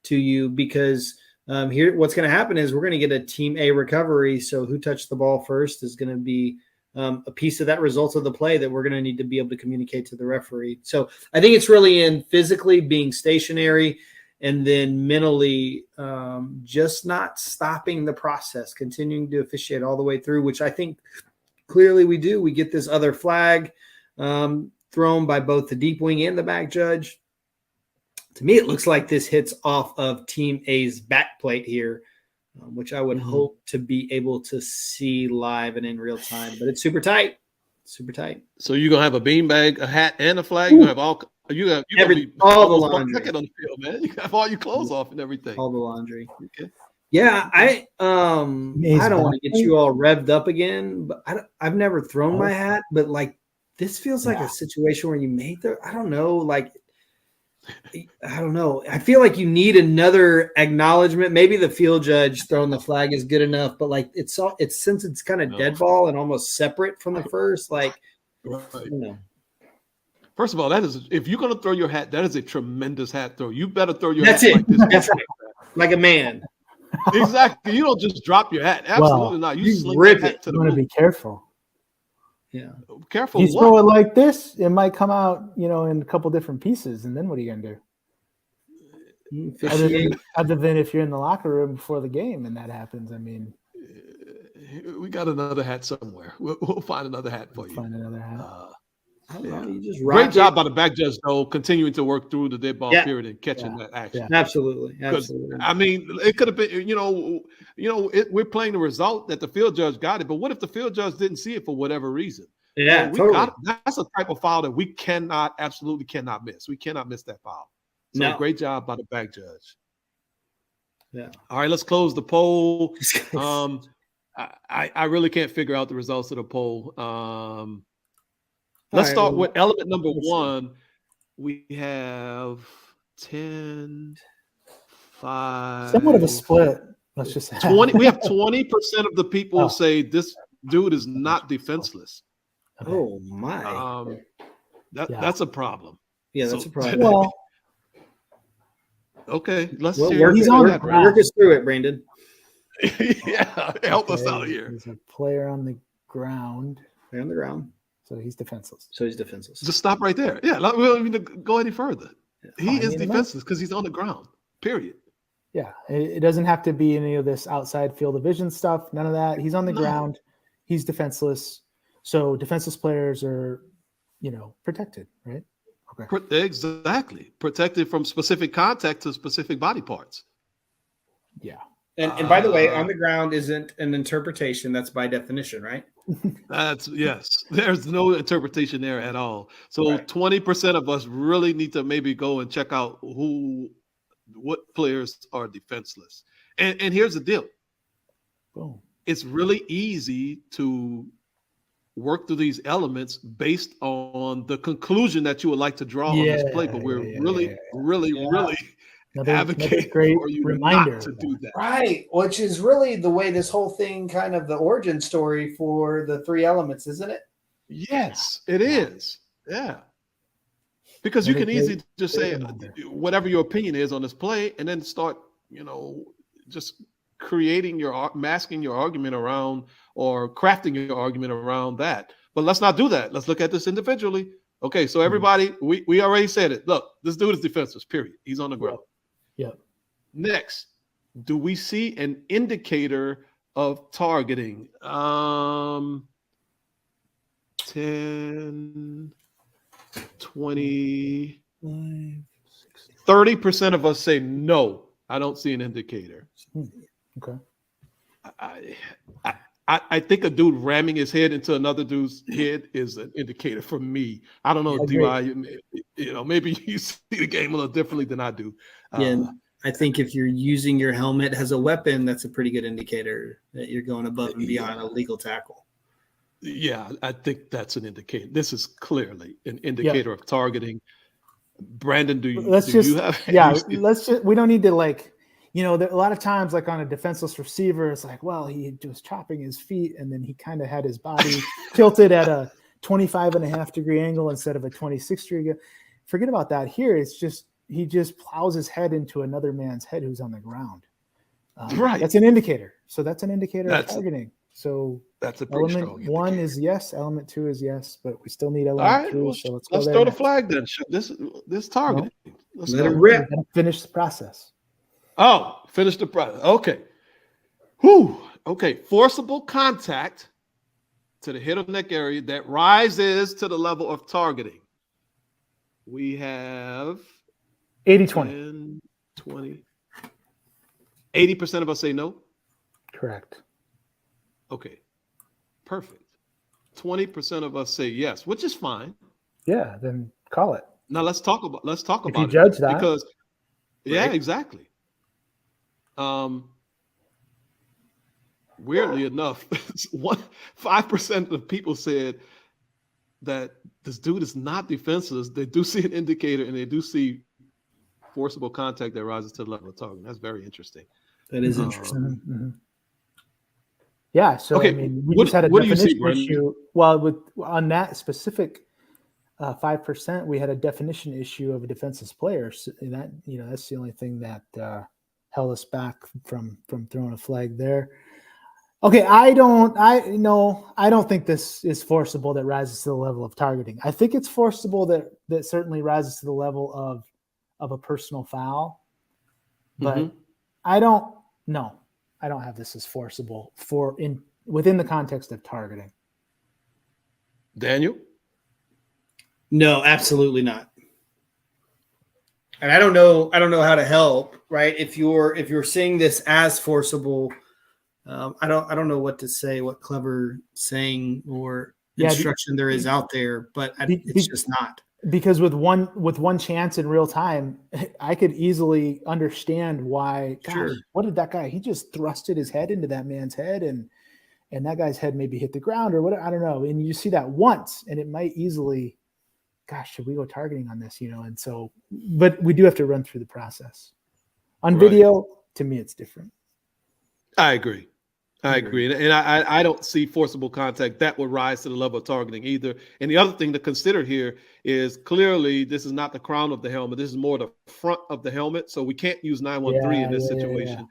to you because here, what's going to happen is we're going to get a Team A recovery. So who touched the ball first is going to be a piece of that result of the play that we're going to need to be able to communicate to the referee. So I think it's really in physically being stationary and then mentally just not stopping the process, continuing to officiate all the way through, which I think clearly we do. We get this other flag thrown by both the deep wing and the back judge. To me, it looks like this hits off of Team A's back plate here, which I would hope to be able to see live and in real time. But it's super tight, super tight. So you're gonna have a beanbag, a hat, and a flag. You're gonna have all. You're gonna be all the almost laundry. naked on the field, man. You have all your clothes off and everything. All the laundry. Okay. Yeah, I don't want to get you all revved up again, but I've never thrown my hat. But like this feels like a situation where you made the. I don't know, like. I don't know. I feel like you need another acknowledgement. Maybe the field judge throwing the flag is good enough, but like it's since it's kind of dead ball and almost separate from the first. Like, Right. you know, First of all, that is if you're gonna throw your hat, that is a tremendous hat throw. You better throw your that's hat it. like this. That's right. Like a man. Exactly. You don't just drop your hat. Absolutely not. You you sling rip that hat it. to You the want to moon. be careful. Yeah. Careful. You throw What? it like this, it might come out, in a couple different pieces, and then what are you gonna do? Other than if you're in the locker room before the game and that happens, I mean, We got another hat somewhere. We'll find another hat for you. find another hat. I don't know. Yeah. You just Great rock job it. by the back judge, though, continuing to work through the dead ball Yeah. period and catching that action. Absolutely. 'Cause, Absolutely. I mean, it could have been, we're playing the result that the field judge got it, but what if the field judge didn't see it for whatever reason? Yeah, we totally. got that's a type of foul that we absolutely cannot miss. We cannot miss that foul. So No. great job by the back judge. Yeah. All right, let's close the poll. I really can't figure out the results of the poll. Let's start with element number 1. We have 10, 5. Somewhat of a split. Let's just 20. We have 20% of the people say this dude is not defenseless. Okay. Oh my. That's a problem. Yeah, that's a problem. Well, okay, let's Well, hear work us through it, Brandon. Yeah, help us out here. He's a player on the ground, Play on the ground. so he's defenseless. So he's defenseless. Just stop right there. Yeah, we don't even go any further. He Finding is him defenseless because he's on the ground. Period. Yeah, it doesn't have to be any of this outside field of vision stuff. None of that. He's on the ground. He's defenseless. So defenseless players are, protected, right? Okay. Exactly. Protected from specific contact to specific body parts. Yeah. And by the way, on the ground isn't an interpretation. That's by definition, right? Yes. There's no interpretation there at all. So 20% of us really need to maybe go and check out what players are defenseless. And here's the deal. Boom. It's really easy to work through these elements based on the conclusion that you would like to draw on this play, but we're really advocating great for you reminder not to do that. Right, which is really the way this whole thing, kind of the origin story for the 3 elements, isn't it? Yes, it is. Yeah. Because you can easily just say whatever your opinion is on this play and then start, just masking your argument around or crafting your argument around that. But let's not do that. Let's look at this individually. Okay, so everybody, we already said it. Look, this dude is defenseless, period. He's on the ground. Yep. Next, do we see an indicator of targeting? 10, 20, 30% of us say no. I don't see an indicator. Okay. I think a dude ramming his head into another dude's head is an indicator for me. I don't know, maybe you see the game a little differently than I do. I think if you're using your helmet as a weapon, that's a pretty good indicator that you're going above and beyond a legal tackle. Yeah, I think that's an indicator. This is clearly an indicator of targeting. Brandon, do you have? We don't need to a lot of times, like on a defenseless receiver, it's like, well, he was chopping his feet and then he kind of had his body tilted at a 25.5-degree angle instead of a 26-degree. Forget about that. Here, it's just, he just plows his head into another man's head who's on the ground. Right. That's an indicator. So that's an indicator of targeting. So that's a pretty element 1 is yes, element 2 is yes, but we still need element 3. So let's throw the flag then. This targeting. Let's let it rip. Finish the process. Oh, finish the process. Okay. Whew. Okay. Forcible contact to the head or neck area that rises to the level of targeting. We have 80-20. 20. 80% of us say no. Correct. Okay. Perfect. 20% of us say yes, which is fine. Yeah, then call it. Now let's talk about if you judge that. Because exactly. Weirdly enough, 5% of people said that this dude is not defenseless. They do see an indicator and they do see forcible contact that rises to the level of targeting. That's very interesting. That is interesting. Mm-hmm. Yeah. So okay, we just had a definition issue. Well, on that specific 5%, we had a definition issue of a defenseless player. So that that's the only thing that held us back from throwing a flag there. Okay, I don't think this is forcible that rises to the level of targeting. I think it's forcible that certainly rises to the level of a personal foul. But I don't have this as forcible within the context of targeting. Daniel? No, absolutely not. And I don't know how to help, right? If you're seeing this as forcible, I don't know what to say, what clever saying or instruction there is out there, but it's just not. Because with one chance in real time, I could easily understand why. Gosh, Sure. what did that guy? He just thrusted his head into that man's head, and that guy's head maybe hit the ground or whatever. I don't know. And you see that once, and it might easily, gosh, should we go targeting on this? And so, but we do have to run through the process. On video, to me, it's different. I agree. And I don't see forcible contact that would rise to the level of targeting either. And the other thing to consider here is clearly this is not the crown of the helmet. This is more the front of the helmet. So we can't use 913 in this situation.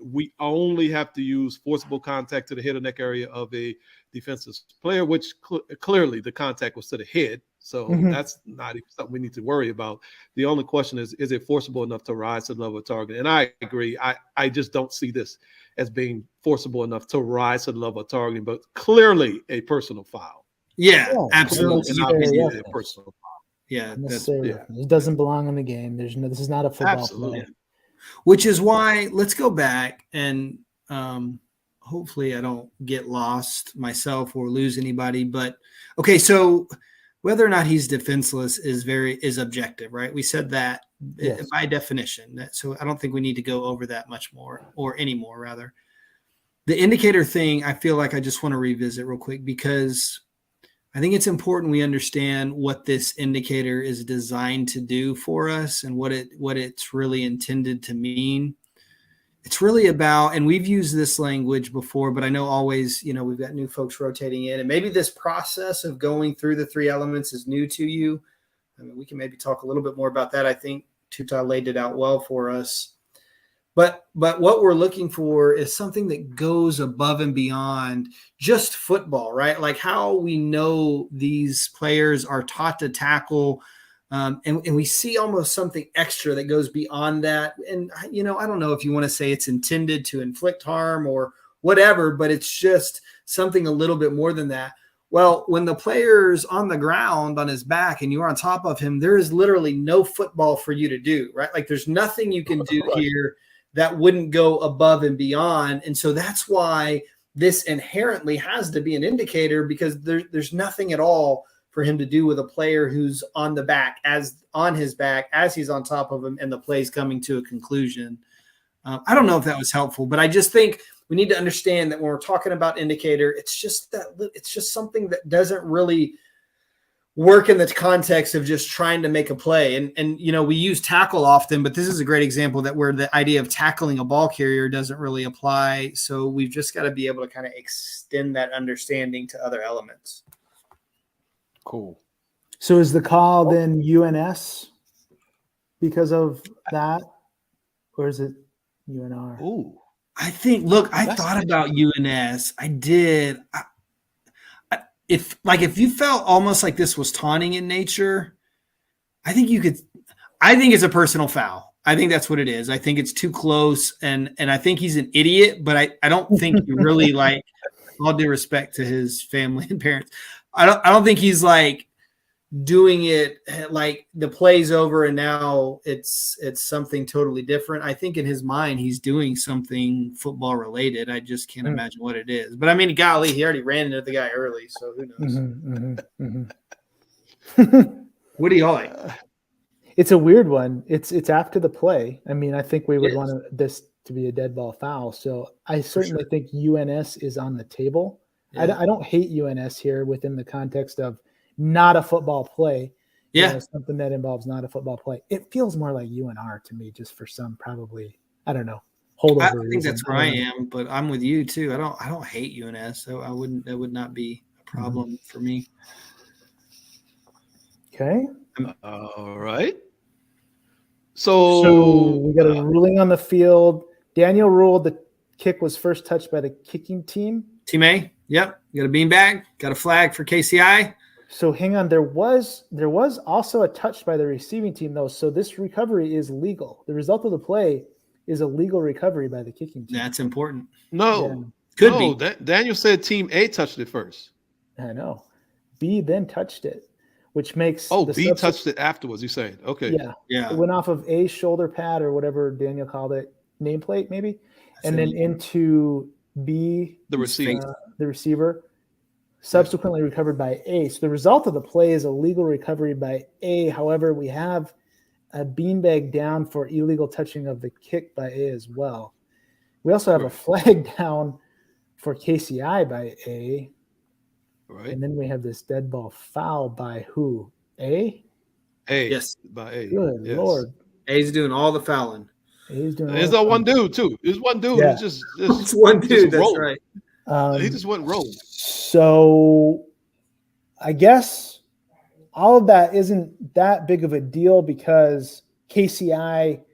We only have to use forcible contact to the head or neck area of a defensive player, which clearly the contact was to the head. So that's not even something we need to worry about. The only question is it forcible enough to rise to the level of targeting? And I agree. I just don't see this as being forcible enough to rise to the level of targeting, but clearly a personal foul. Yeah, absolutely. A personal foul. Yeah, it doesn't belong in the game. This is not a football play. Which is why let's go back and hopefully I don't get lost myself or lose anybody. But okay, so whether or not he's defenseless is objective, right? We said that by definition. So I don't think we need to go over that much more or anymore, rather. The indicator thing, I feel like I just want to revisit real quick because I think it's important we understand what this indicator is designed to do for us and what it's really intended to mean. It's really about, and we've used this language before, but I know always, we've got new folks rotating in, and maybe this process of going through the three elements is new to you. I mean, we can maybe talk a little bit more about that. I think Tuta laid it out well for us. But what we're looking for is something that goes above and beyond just football, right? Like how we know these players are taught to tackle, and we see almost something extra that goes beyond that. And, I don't know if you want to say it's intended to inflict harm or whatever, but it's just something a little bit more than that. Well, when the player's on the ground on his back and you're on top of him, there is literally no football for you to do, right? Like there's nothing you can do here that wouldn't go above and beyond. And so that's why this inherently has to be an indicator, because there's nothing at all for him to do with a player who's on his back as he's on top of him and the play's coming to a conclusion. I don't know if that was helpful, but I just think we need to understand that when we're talking about indicator, it's just something that doesn't really work in the context of just trying to make a play. And we use tackle often, but this is a great example that where the idea of tackling a ball carrier doesn't really apply. So we've just got to be able to kind of extend that understanding to other elements. Cool. So is the call then UNS because of that, or is it UNR? Ooh, I think. Look, I thought about UNS. I did. If you felt almost like this was taunting in nature, I think you could. I think it's a personal foul. I think that's what it is. I think it's too close, and I think he's an idiot. But I don't think he really like. All due respect to his family and parents, I don't think he's like doing it like the play's over and now it's something totally different. I think in his mind he's doing something football related. I just can't imagine what it is. But I mean, golly, he already ran into the guy early, so who knows? What do y'all like? It's a weird one. It's after the play. I mean, I think we would want this to be a dead ball foul. So I certainly think UNS is on the table. Yeah. I don't hate UNS here within the context of not a football play. Yeah. Something that involves not a football play. It feels more like UNR to me, just for some probably, I don't know, holdover. I think that's where I am, but I'm with you too. I don't hate UNS, so that would not be a problem for me. Okay. All right. So we got a ruling on the field. Daniel ruled the kick was first touched by the kicking team. Team A. Yep. You got a beanbag. Got a flag for KCI. So hang on. There was also a touch by the receiving team, though. So this recovery is legal. The result of the play is a legal recovery by the kicking team. That's important. No. Could be. Daniel said Team A touched it first. I know. B then touched it. which makes Oh, the B subse- touched it afterwards. You saying okay? Yeah, Yeah. it went off of A shoulder pad or whatever Daniel called it, nameplate maybe, and then into B, The receiver. the receiver, subsequently recovered by A. So the result of the play is a legal recovery by A. However, we have a beanbag down for illegal touching of the kick by A as well. We also have a Right. flag down for KCI by A. Right. And then we have this dead ball foul by who? A? A. Yes. By A. Good Yes. Lord. A's doing all the fouling. A's doing There's all that the one dude too. There's one dude Yeah. who just It's one dude. That's rolled. right. He just went rolling. So I guess all of that isn't that big of a deal because KCI,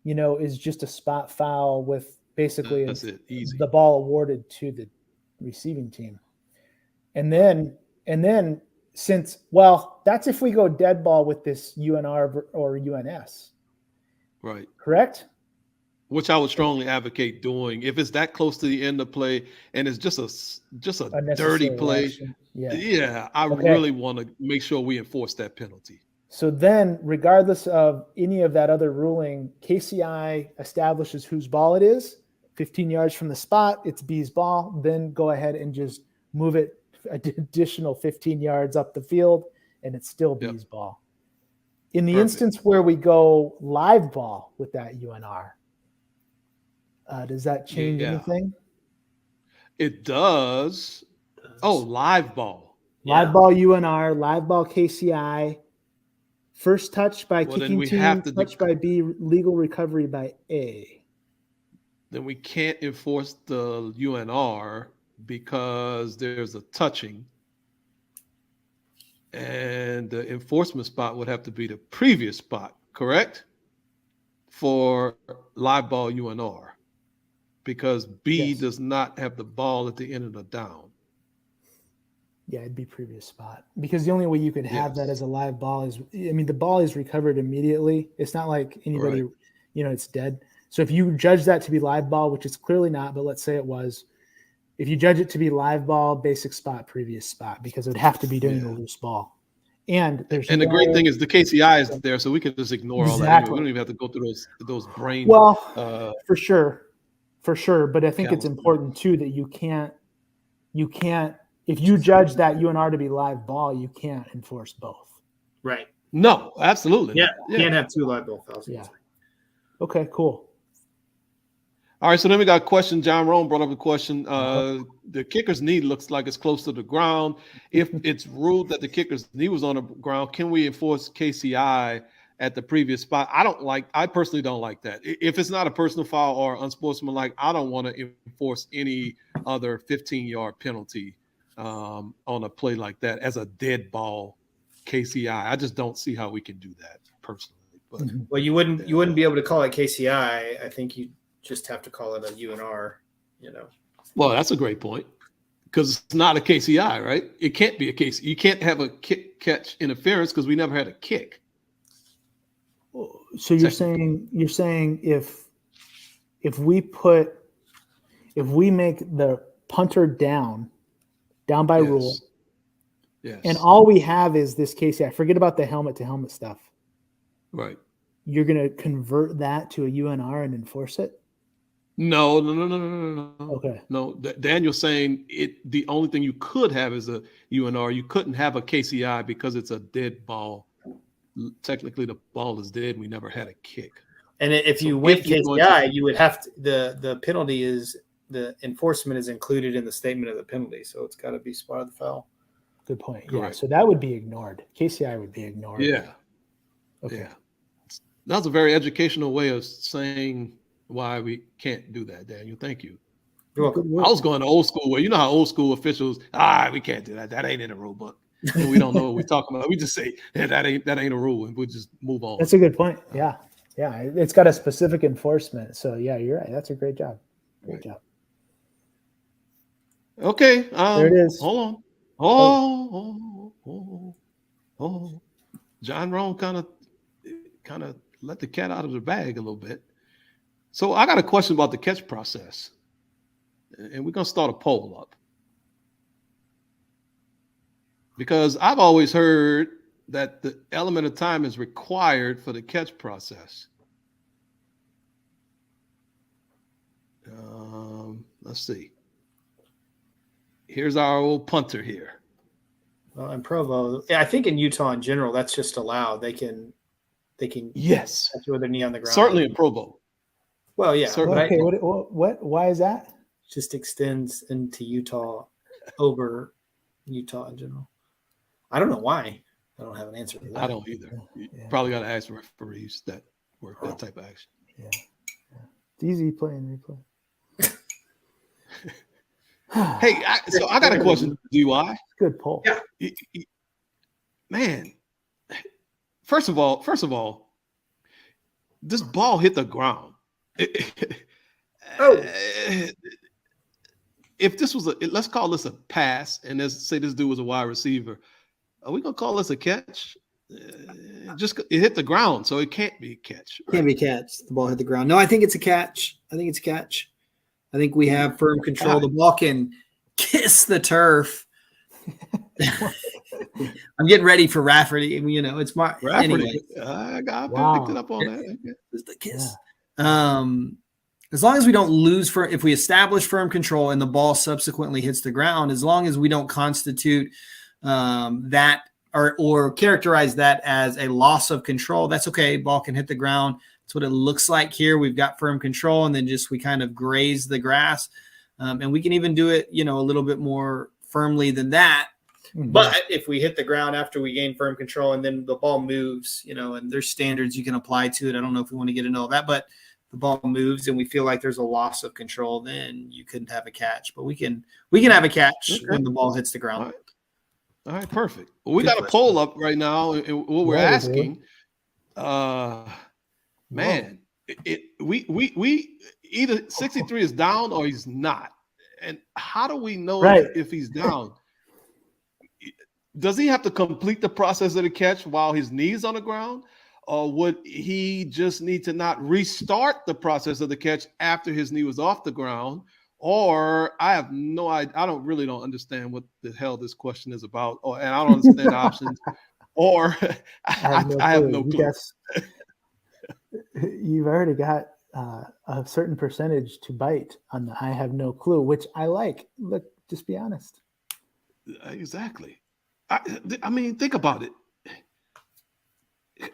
is just a spot foul with basically That's it. Easy. the ball awarded to the receiving team. And then that's if we go dead ball with this UNR or UNS, Right. correct? Which I would strongly advocate doing if it's that close to the end of play and it's just a dirty Unnecessary play. action. Yeah. Yeah, I Okay. really want to make sure we enforce that penalty. So then, regardless of any of that other ruling, KCI establishes whose ball it is. 15 yards from the spot, it's B's ball. Then go ahead and just move it additional 15 yards up the field, and it's still Yep. B's ball. In the Perfect. instance where we go live ball with that UNR, does that change Yeah. anything? It does. Oh, live ball. Live ball UNR, live ball KCI. First touch by Well, then kicking we team, have to touch by B, legal recovery by A. Then we can't enforce the UNR because there's a touching. And the enforcement spot would have to be the previous spot, correct? For live ball UNR. Because B Yes. does not have the ball at the end of the down. Yeah, it'd be previous spot because the only way you could have that Yes. as a live ball is, the ball is recovered immediately. It's not like anybody, Right. It's dead. So if you judge that to be live ball, which it's clearly not, but let's say it was, if you judge it to be live ball, basic spot, previous spot, because it would have to be during the Yeah. loose ball. And there's And the great no- thing is the KCI is there, so we can just ignore all that. Anyway. Exactly. We don't even have to go through those brain. well, for sure. But I think it's Callous. important too that you can't, if you judge that UNR to be live ball, you can't enforce both. Right. No, absolutely. Yeah. not. Can't have two live ball fouls. Yeah. Okay, cool. All right, so then we got a question. John Rome brought up a question. The kicker's knee looks like it's close to the ground. If it's ruled that the kicker's knee was on the ground, can we enforce KCI at the previous spot? I personally don't like that. If it's not a personal foul or unsportsmanlike, I don't want to enforce any other 15-yard penalty on a play like that as a dead ball KCI. I just don't see how we can do that personally. But Well, you wouldn't be able to call it KCI. I think you just have to call it a UNR. well, that's a great point because it's not a KCI, right? It can't be a case. You can't have a kick catch interference because we never had a kick. So you're saying if we make the punter down by Yes. rule, Yes. and all we have is this KCI, forget about the helmet to helmet stuff. Right. You're going to convert that to a UNR and enforce it? No. Okay. No, Daniel's saying the only thing you could have is a UNR. You couldn't have a KCI because it's a dead ball. Technically, the ball is dead. We never had a kick. And if So you went if you're going KCI, you would have to the penalty is the enforcement is included in the statement of the penalty, so it's got to be spot of the foul. Good point. Yeah. Correct. So that would be ignored. KCI would be ignored. Yeah. Okay. Yeah. That was a very educational way of saying why we can't do that, Daniel. Thank you. You're welcome. Good work. I was going to old school where you know how old school officials, we can't do that. That ain't in the rule book. And we don't know what we're talking about. We just say, that ain't a rule, and we just move on. That's a good point. Yeah. Yeah. It's got a specific enforcement. So yeah, you're right. That's a great job. Great Right. job. Okay. There it is. Hold on. Oh. John Rohn kind of let the cat out of the bag a little bit. So I got a question about the catch process. And we're going to start a poll up. Because I've always heard that the element of time is required for the catch process. Let's see. Here's our old punter here. Well, in Provo, I think in Utah in general, that's just allowed. They can Yes, catch you with their knee on the ground. certainly in Provo. Well, yeah, Certainly. right? Okay, what? Why is that? Just extends into Utah over Utah in general. I don't know why. I don't have an answer for that. I don't either. You Yeah. probably got to ask referees that work that type of action. Yeah. It's easy playing replay. Hey, so I got a question, DY. Good poll. Yeah. Man, first of all, this ball hit the ground. Oh. If this was let's call this a pass, and let's say this dude was a wide receiver, are we gonna call this a catch? Just it hit the ground, so it can't be a catch. Right? Can't be catch. The ball hit the ground. No, I think it's a catch. I think we have firm control. The ball can kiss the turf. I'm getting ready for Rafferty. You know, it's my anyway. I Wow. picked it up on that. It's the kiss. As long as we don't lose if we establish firm control and the ball subsequently hits the ground, as long as we don't constitute that or characterize that as a loss of control, that's okay. Ball can hit the ground. That's what it looks like here. We've got firm control, and then we kind of graze the grass, and we can even do it, a little bit more firmly than that. Mm-hmm. But if we hit the ground after we gain firm control and then the ball moves, and there's standards you can apply to it. I don't know if we want to get into all that, but the ball moves and we feel like there's a loss of control, then you couldn't have a catch. But we can have a catch when the ball hits the ground. All right, perfect. Well, we got a poll up right now, and what we're asking, man, we either 63 is down or he's not. And how do we know if he's down? Does he have to complete the process of the catch while his knee's on the ground? Or would he just need to not restart the process of the catch after his knee was off the ground? Or I have no idea. I don't understand what the hell this question is about. And I don't understand the options. Or I have no clue. You've already got a certain percentage to bite on the I have no clue, which I like. Look, just be honest. Exactly. I mean, think about it.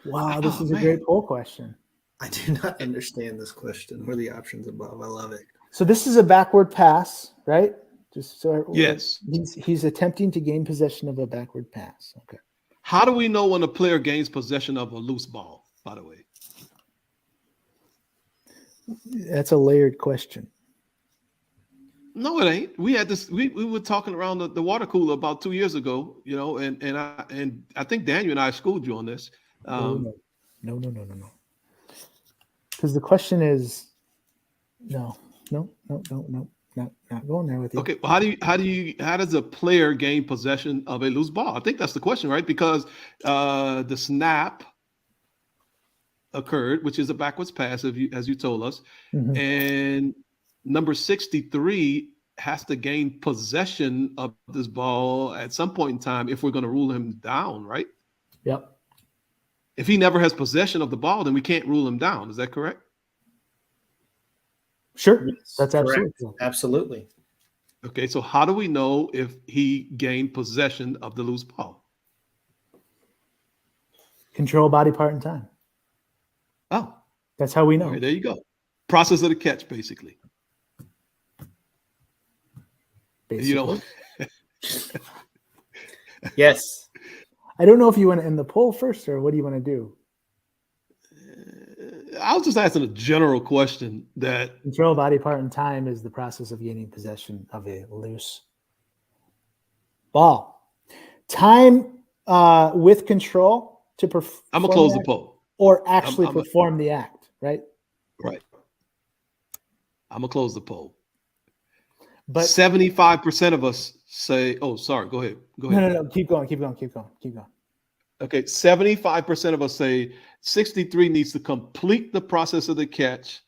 Wow, this is a great poll question. I do not understand this question. What are the options above? I love it. So this is a backward pass, right? Just so yes, he's attempting to gain possession of a backward pass. Okay. How do we know when a player gains possession of a loose ball? By the way, that's a layered question. No, it ain't. We had this. We were talking around the water cooler about 2 years ago. And I think Daniel and I schooled you on this. No. Because the question is, no, not going there with you. Okay, well, how does a player gain possession of a loose ball? I think that's the question, right? Because the snap occurred, which is a backwards pass, as you told us, and number 63 has to gain possession of this ball at some point in time if we're going to rule him down, right? Yep. If he never has possession of the ball, then we can't rule him down. Is that correct? Sure. Yes, that's absolutely. Okay, so how do we know if he gained possession of the loose ball? Control body part and time. Oh. That's how we know. Right, there you go. Process of the catch, basically. Yes. I don't know if you want to end the poll first or what do you want to do? I was just asking a general question that control body part and time is the process of gaining possession of a loose ball. Time with control to perform. I'm gonna close the poll. Or actually perform the act, right? Right. I'm gonna close the poll. But 75% of us say, "Oh, sorry. Go ahead. No. Keep going. Okay, 75% of us say 63 needs to complete the process of the catch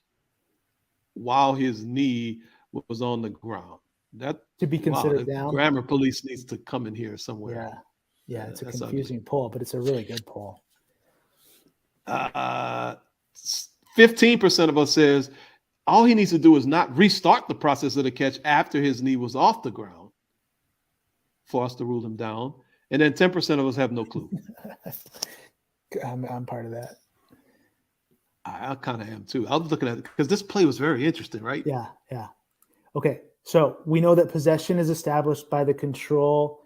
while his knee was on the ground. That to be considered down. Grammar police needs to come in here somewhere. Yeah, it's a That's confusing poll, but it's a really good poll. 15% of us says all he needs to do is not restart the process of the catch after his knee was off the ground for us to rule him down. And then 10% of us have no clue. I'm part of that. I kind of am too. I was looking at it because this play was very interesting, right? Yeah. Okay, so we know that possession is established by the control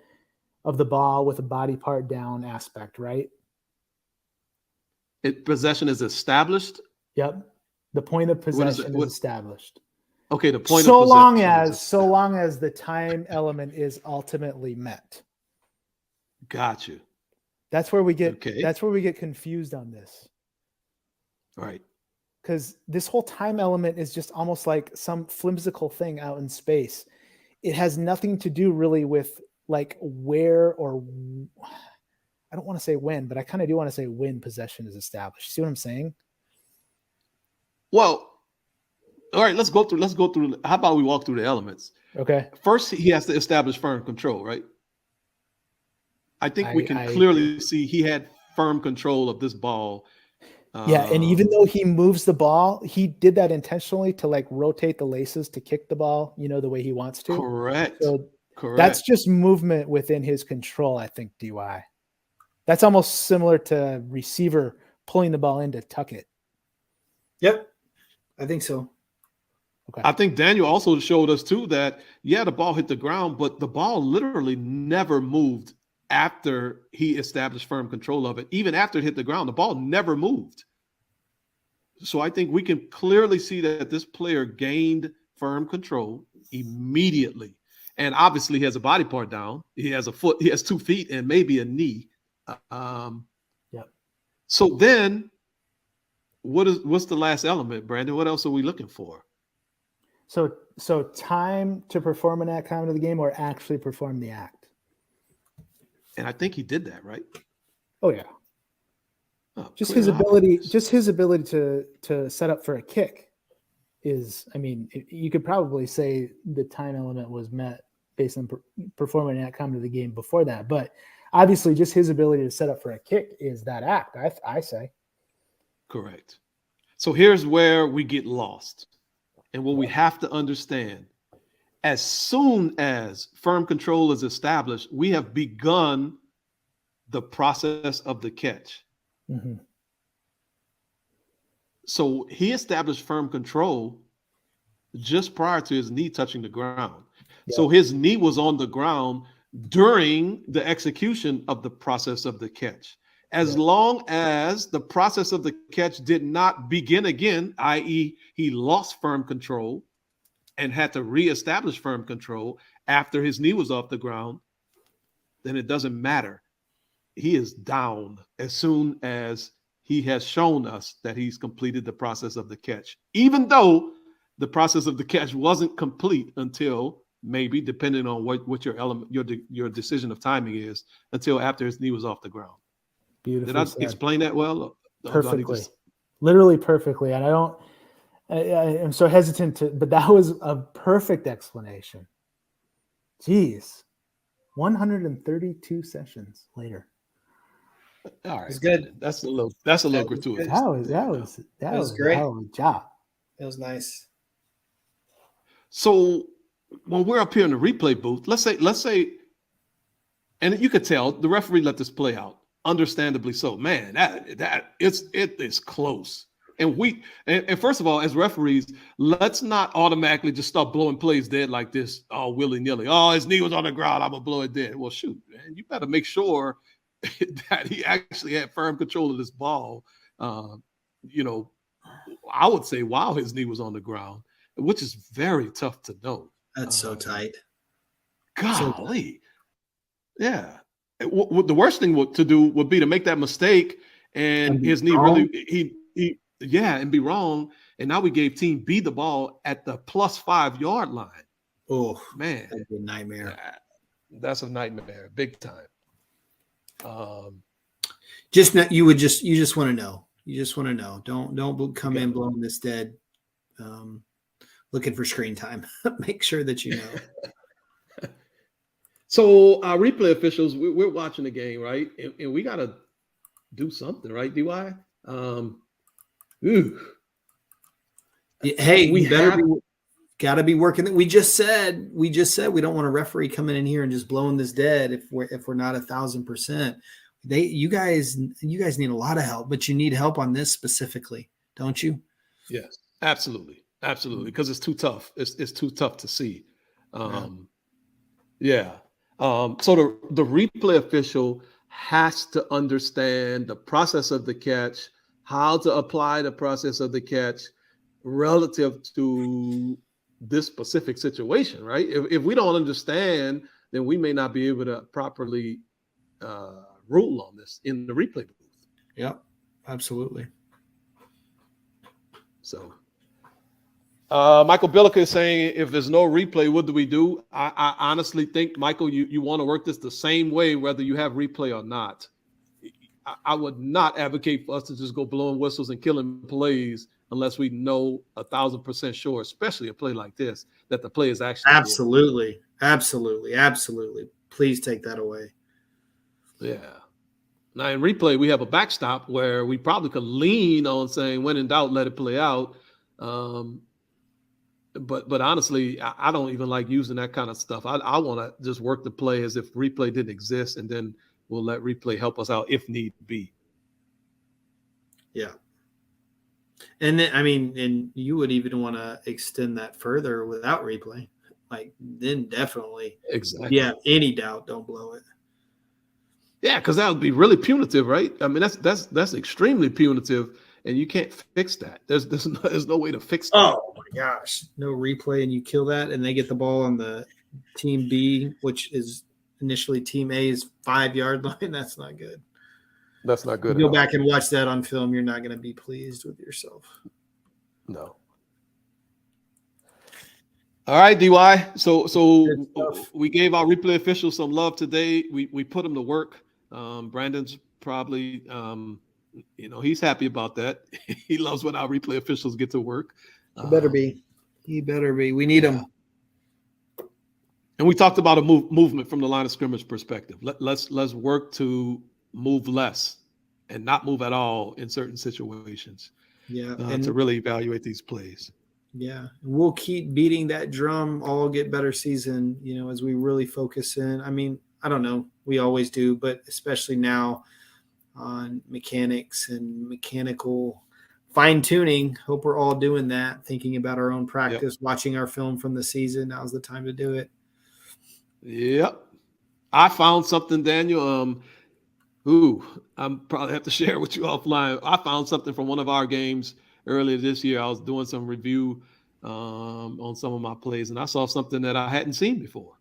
of the ball with a body part down aspect, right? Possession is established. Yep. The point of possession is established. Okay, the point so of long as the time element is ultimately met. Got you. That's where we get confused on this. Right. Because this whole time element is just almost like some flimsical thing out in space. It has nothing to do really with like where or I don't want to say when, but I kind of do want to say when possession is established. See what I'm saying? Well, all right, let's go through. How about we walk through the elements? Okay. First, he has to establish firm control, right? I think we can clearly see he had firm control of this ball. Yeah, and even though he moves the ball, he did that intentionally to like rotate the laces to kick the ball, the way he wants to. Correct. So correct. That's just movement within his control, I think, DY. That's almost similar to receiver pulling the ball in to tuck it. Yep, I think so. Okay. I think Daniel also showed us too that, the ball hit the ground, but the ball literally never moved after he established firm control of it. Even after it hit the ground, the ball never moved. So I think we can clearly see that this player gained firm control immediately. And obviously he has a body part down. He has a foot, he has 2 feet and maybe a knee. Yep. So then what's the last element, Brandon? What else are we looking for? So time to perform an act common to the game or actually perform the act. And I think he did that, right? Oh yeah. Oh, just his ability to set up for a kick is, you could probably say the time element was met based on performing an act common to the game before that. But obviously just his ability to set up for a kick is that act, I say. Correct. So here's where we get lost. And what we have to understand, as soon as firm control is established, we have begun the process of the catch. Mm-hmm. So he established firm control just prior to his knee touching the ground. Yep. So his knee was on the ground during the execution of the process of the catch. As long as the process of the catch did not begin again, i.e., he lost firm control and had to reestablish firm control after his knee was off the ground, then it doesn't matter. He is down as soon as he has shown us that he's completed the process of the catch, even though the process of the catch wasn't complete until maybe, depending on what your decision of timing is, until after his knee was off the ground. Beautiful. Did I explain that well? Perfectly. Literally perfectly. And I'm so hesitant but that was a perfect explanation. Jeez. 132 sessions later. All right. It's good. That's a little gratuitous. That was great. Job. It was nice. So when we're up here in the replay booth, let's say, and you could tell the referee let this play out. Understandably so, man. It is close, and first of all, as referees, let's not automatically just start blowing plays dead like this, willy nilly. Oh, his knee was on the ground, I'm gonna blow it dead. Well, shoot, man, you better make sure that he actually had firm control of this ball. I would say while his knee was on the ground, which is very tough to know. That's so tight. Golly, yeah. The worst thing to do would be to make that mistake and his knee really and be wrong. And now we gave Team B the ball at the +5 yard line. Oh man, that's a nightmare. That's a nightmare, big time. You just want to know. You just want to know. Don't come in blowing this dead. Looking for screen time. Make sure that you know. So our replay officials, we're watching the game, right? And we got to do something, right, DY? Hey, we better got to be working. We just said we don't want a referee coming in here and just blowing this dead if we're not 1,000%. You guys need a lot of help, but you need help on this specifically, don't you? Yes, absolutely, because it's too tough. It's too tough to see. Yeah. So the replay official has to understand the process of the catch, how to apply the process of the catch relative to this specific situation, right? If we don't understand, then we may not be able to properly rule on this in the replay booth. Yeah, absolutely. So Michael Billick is saying, if there's no replay, what do we do? I honestly think, Michael, you want to work this the same way, whether you have replay or not. I would not advocate for us to just go blowing whistles and killing plays unless we know 1,000% sure, especially a play like this, that the play is actually absolutely. Please take that away. Yeah. Now in replay, we have a backstop where we probably could lean on saying, when in doubt, let it play out. But honestly, I don't even like using that kind of stuff. I want to just work the play as if replay didn't exist, and then we'll let replay help us out if need be. Yeah. And then, and you would even want to extend that further without replay. Like, then definitely. Exactly. Yeah. Any doubt, don't blow it. Yeah, because that would be really punitive, right? I mean, that's extremely punitive, and you can't fix that. There's no way to fix that. Oh my gosh, no replay, and you kill that, and they get the ball on the team B, which is initially team A's 5-yard line. That's not good. That's not good. You go back and watch that on film, you're not going to be pleased with yourself. No. All right, DY. So we gave our replay officials some love today. We put them to work. Brandon's probably, he's happy about that. He loves when our replay officials get to work. He better be. We need him. And we talked about a movement from the line of scrimmage perspective. Let's work to move less and not move at all in certain situations. Yeah, to really evaluate these plays. Yeah, we'll keep beating that drum all get better season, as we really focus in. I don't know, we always do, but especially now on mechanics and mechanical fine tuning. Hope we're all doing that, thinking about our own practice, watching our film from the season. Now's the time to do it. Yep. I found something, Daniel. I'm probably have to share with you offline. I found something from one of our games earlier this year. I was doing some review on some of my plays, and I saw something that I hadn't seen before.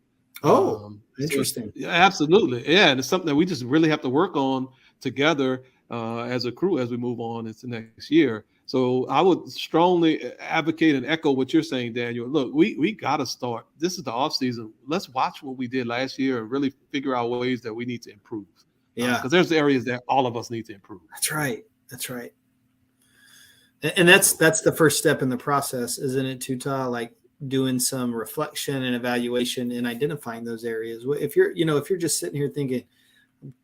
Interesting. Yeah, absolutely. Yeah, and it's something that we just really have to work on together as a crew as we move on into next year. So I would strongly advocate and echo what you're saying, Daniel. Look, we got to start. This is the off season. Let's watch what we did last year and really figure out ways that we need to improve. Yeah, because there's areas that all of us need to improve. That's right. And that's the first step in the process, isn't it, Tuta? Like doing some reflection and evaluation and identifying those areas. If you're just sitting here thinking,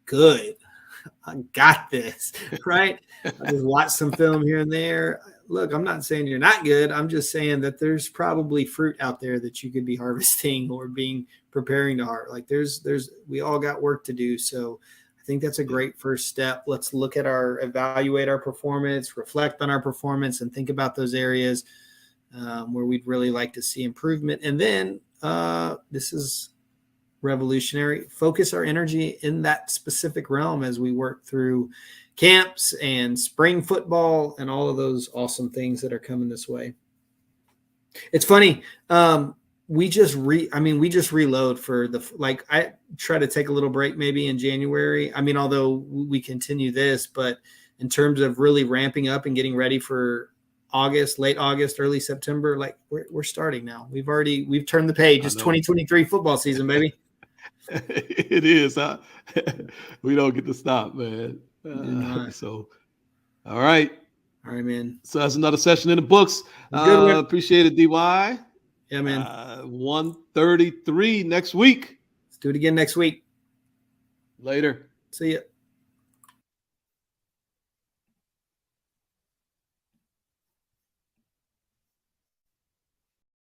good, I got this, right? I just watch some film here and there. Look, I'm not saying you're not good. I'm just saying that there's probably fruit out there that you could be harvesting or preparing to harvest. Like we all got work to do. So I think that's a great first step. Let's evaluate our performance, reflect on our performance, and think about those areas where we'd really like to see improvement. And then this is revolutionary. Focus our energy in that specific realm as we work through camps and spring football and all of those awesome things that are coming this way. It's funny. We just reload for I try to take a little break maybe in January. Although we continue this, but in terms of really ramping up and getting ready for August, late August, early September, like we're starting now. We've turned the page. It's 2023 football season, baby. It is, huh? We don't get to stop, man. So, all right, man. So that's another session in the books. Appreciate it, DY. Yeah, man. 1:33 next week. Do it again next week. Later. See ya.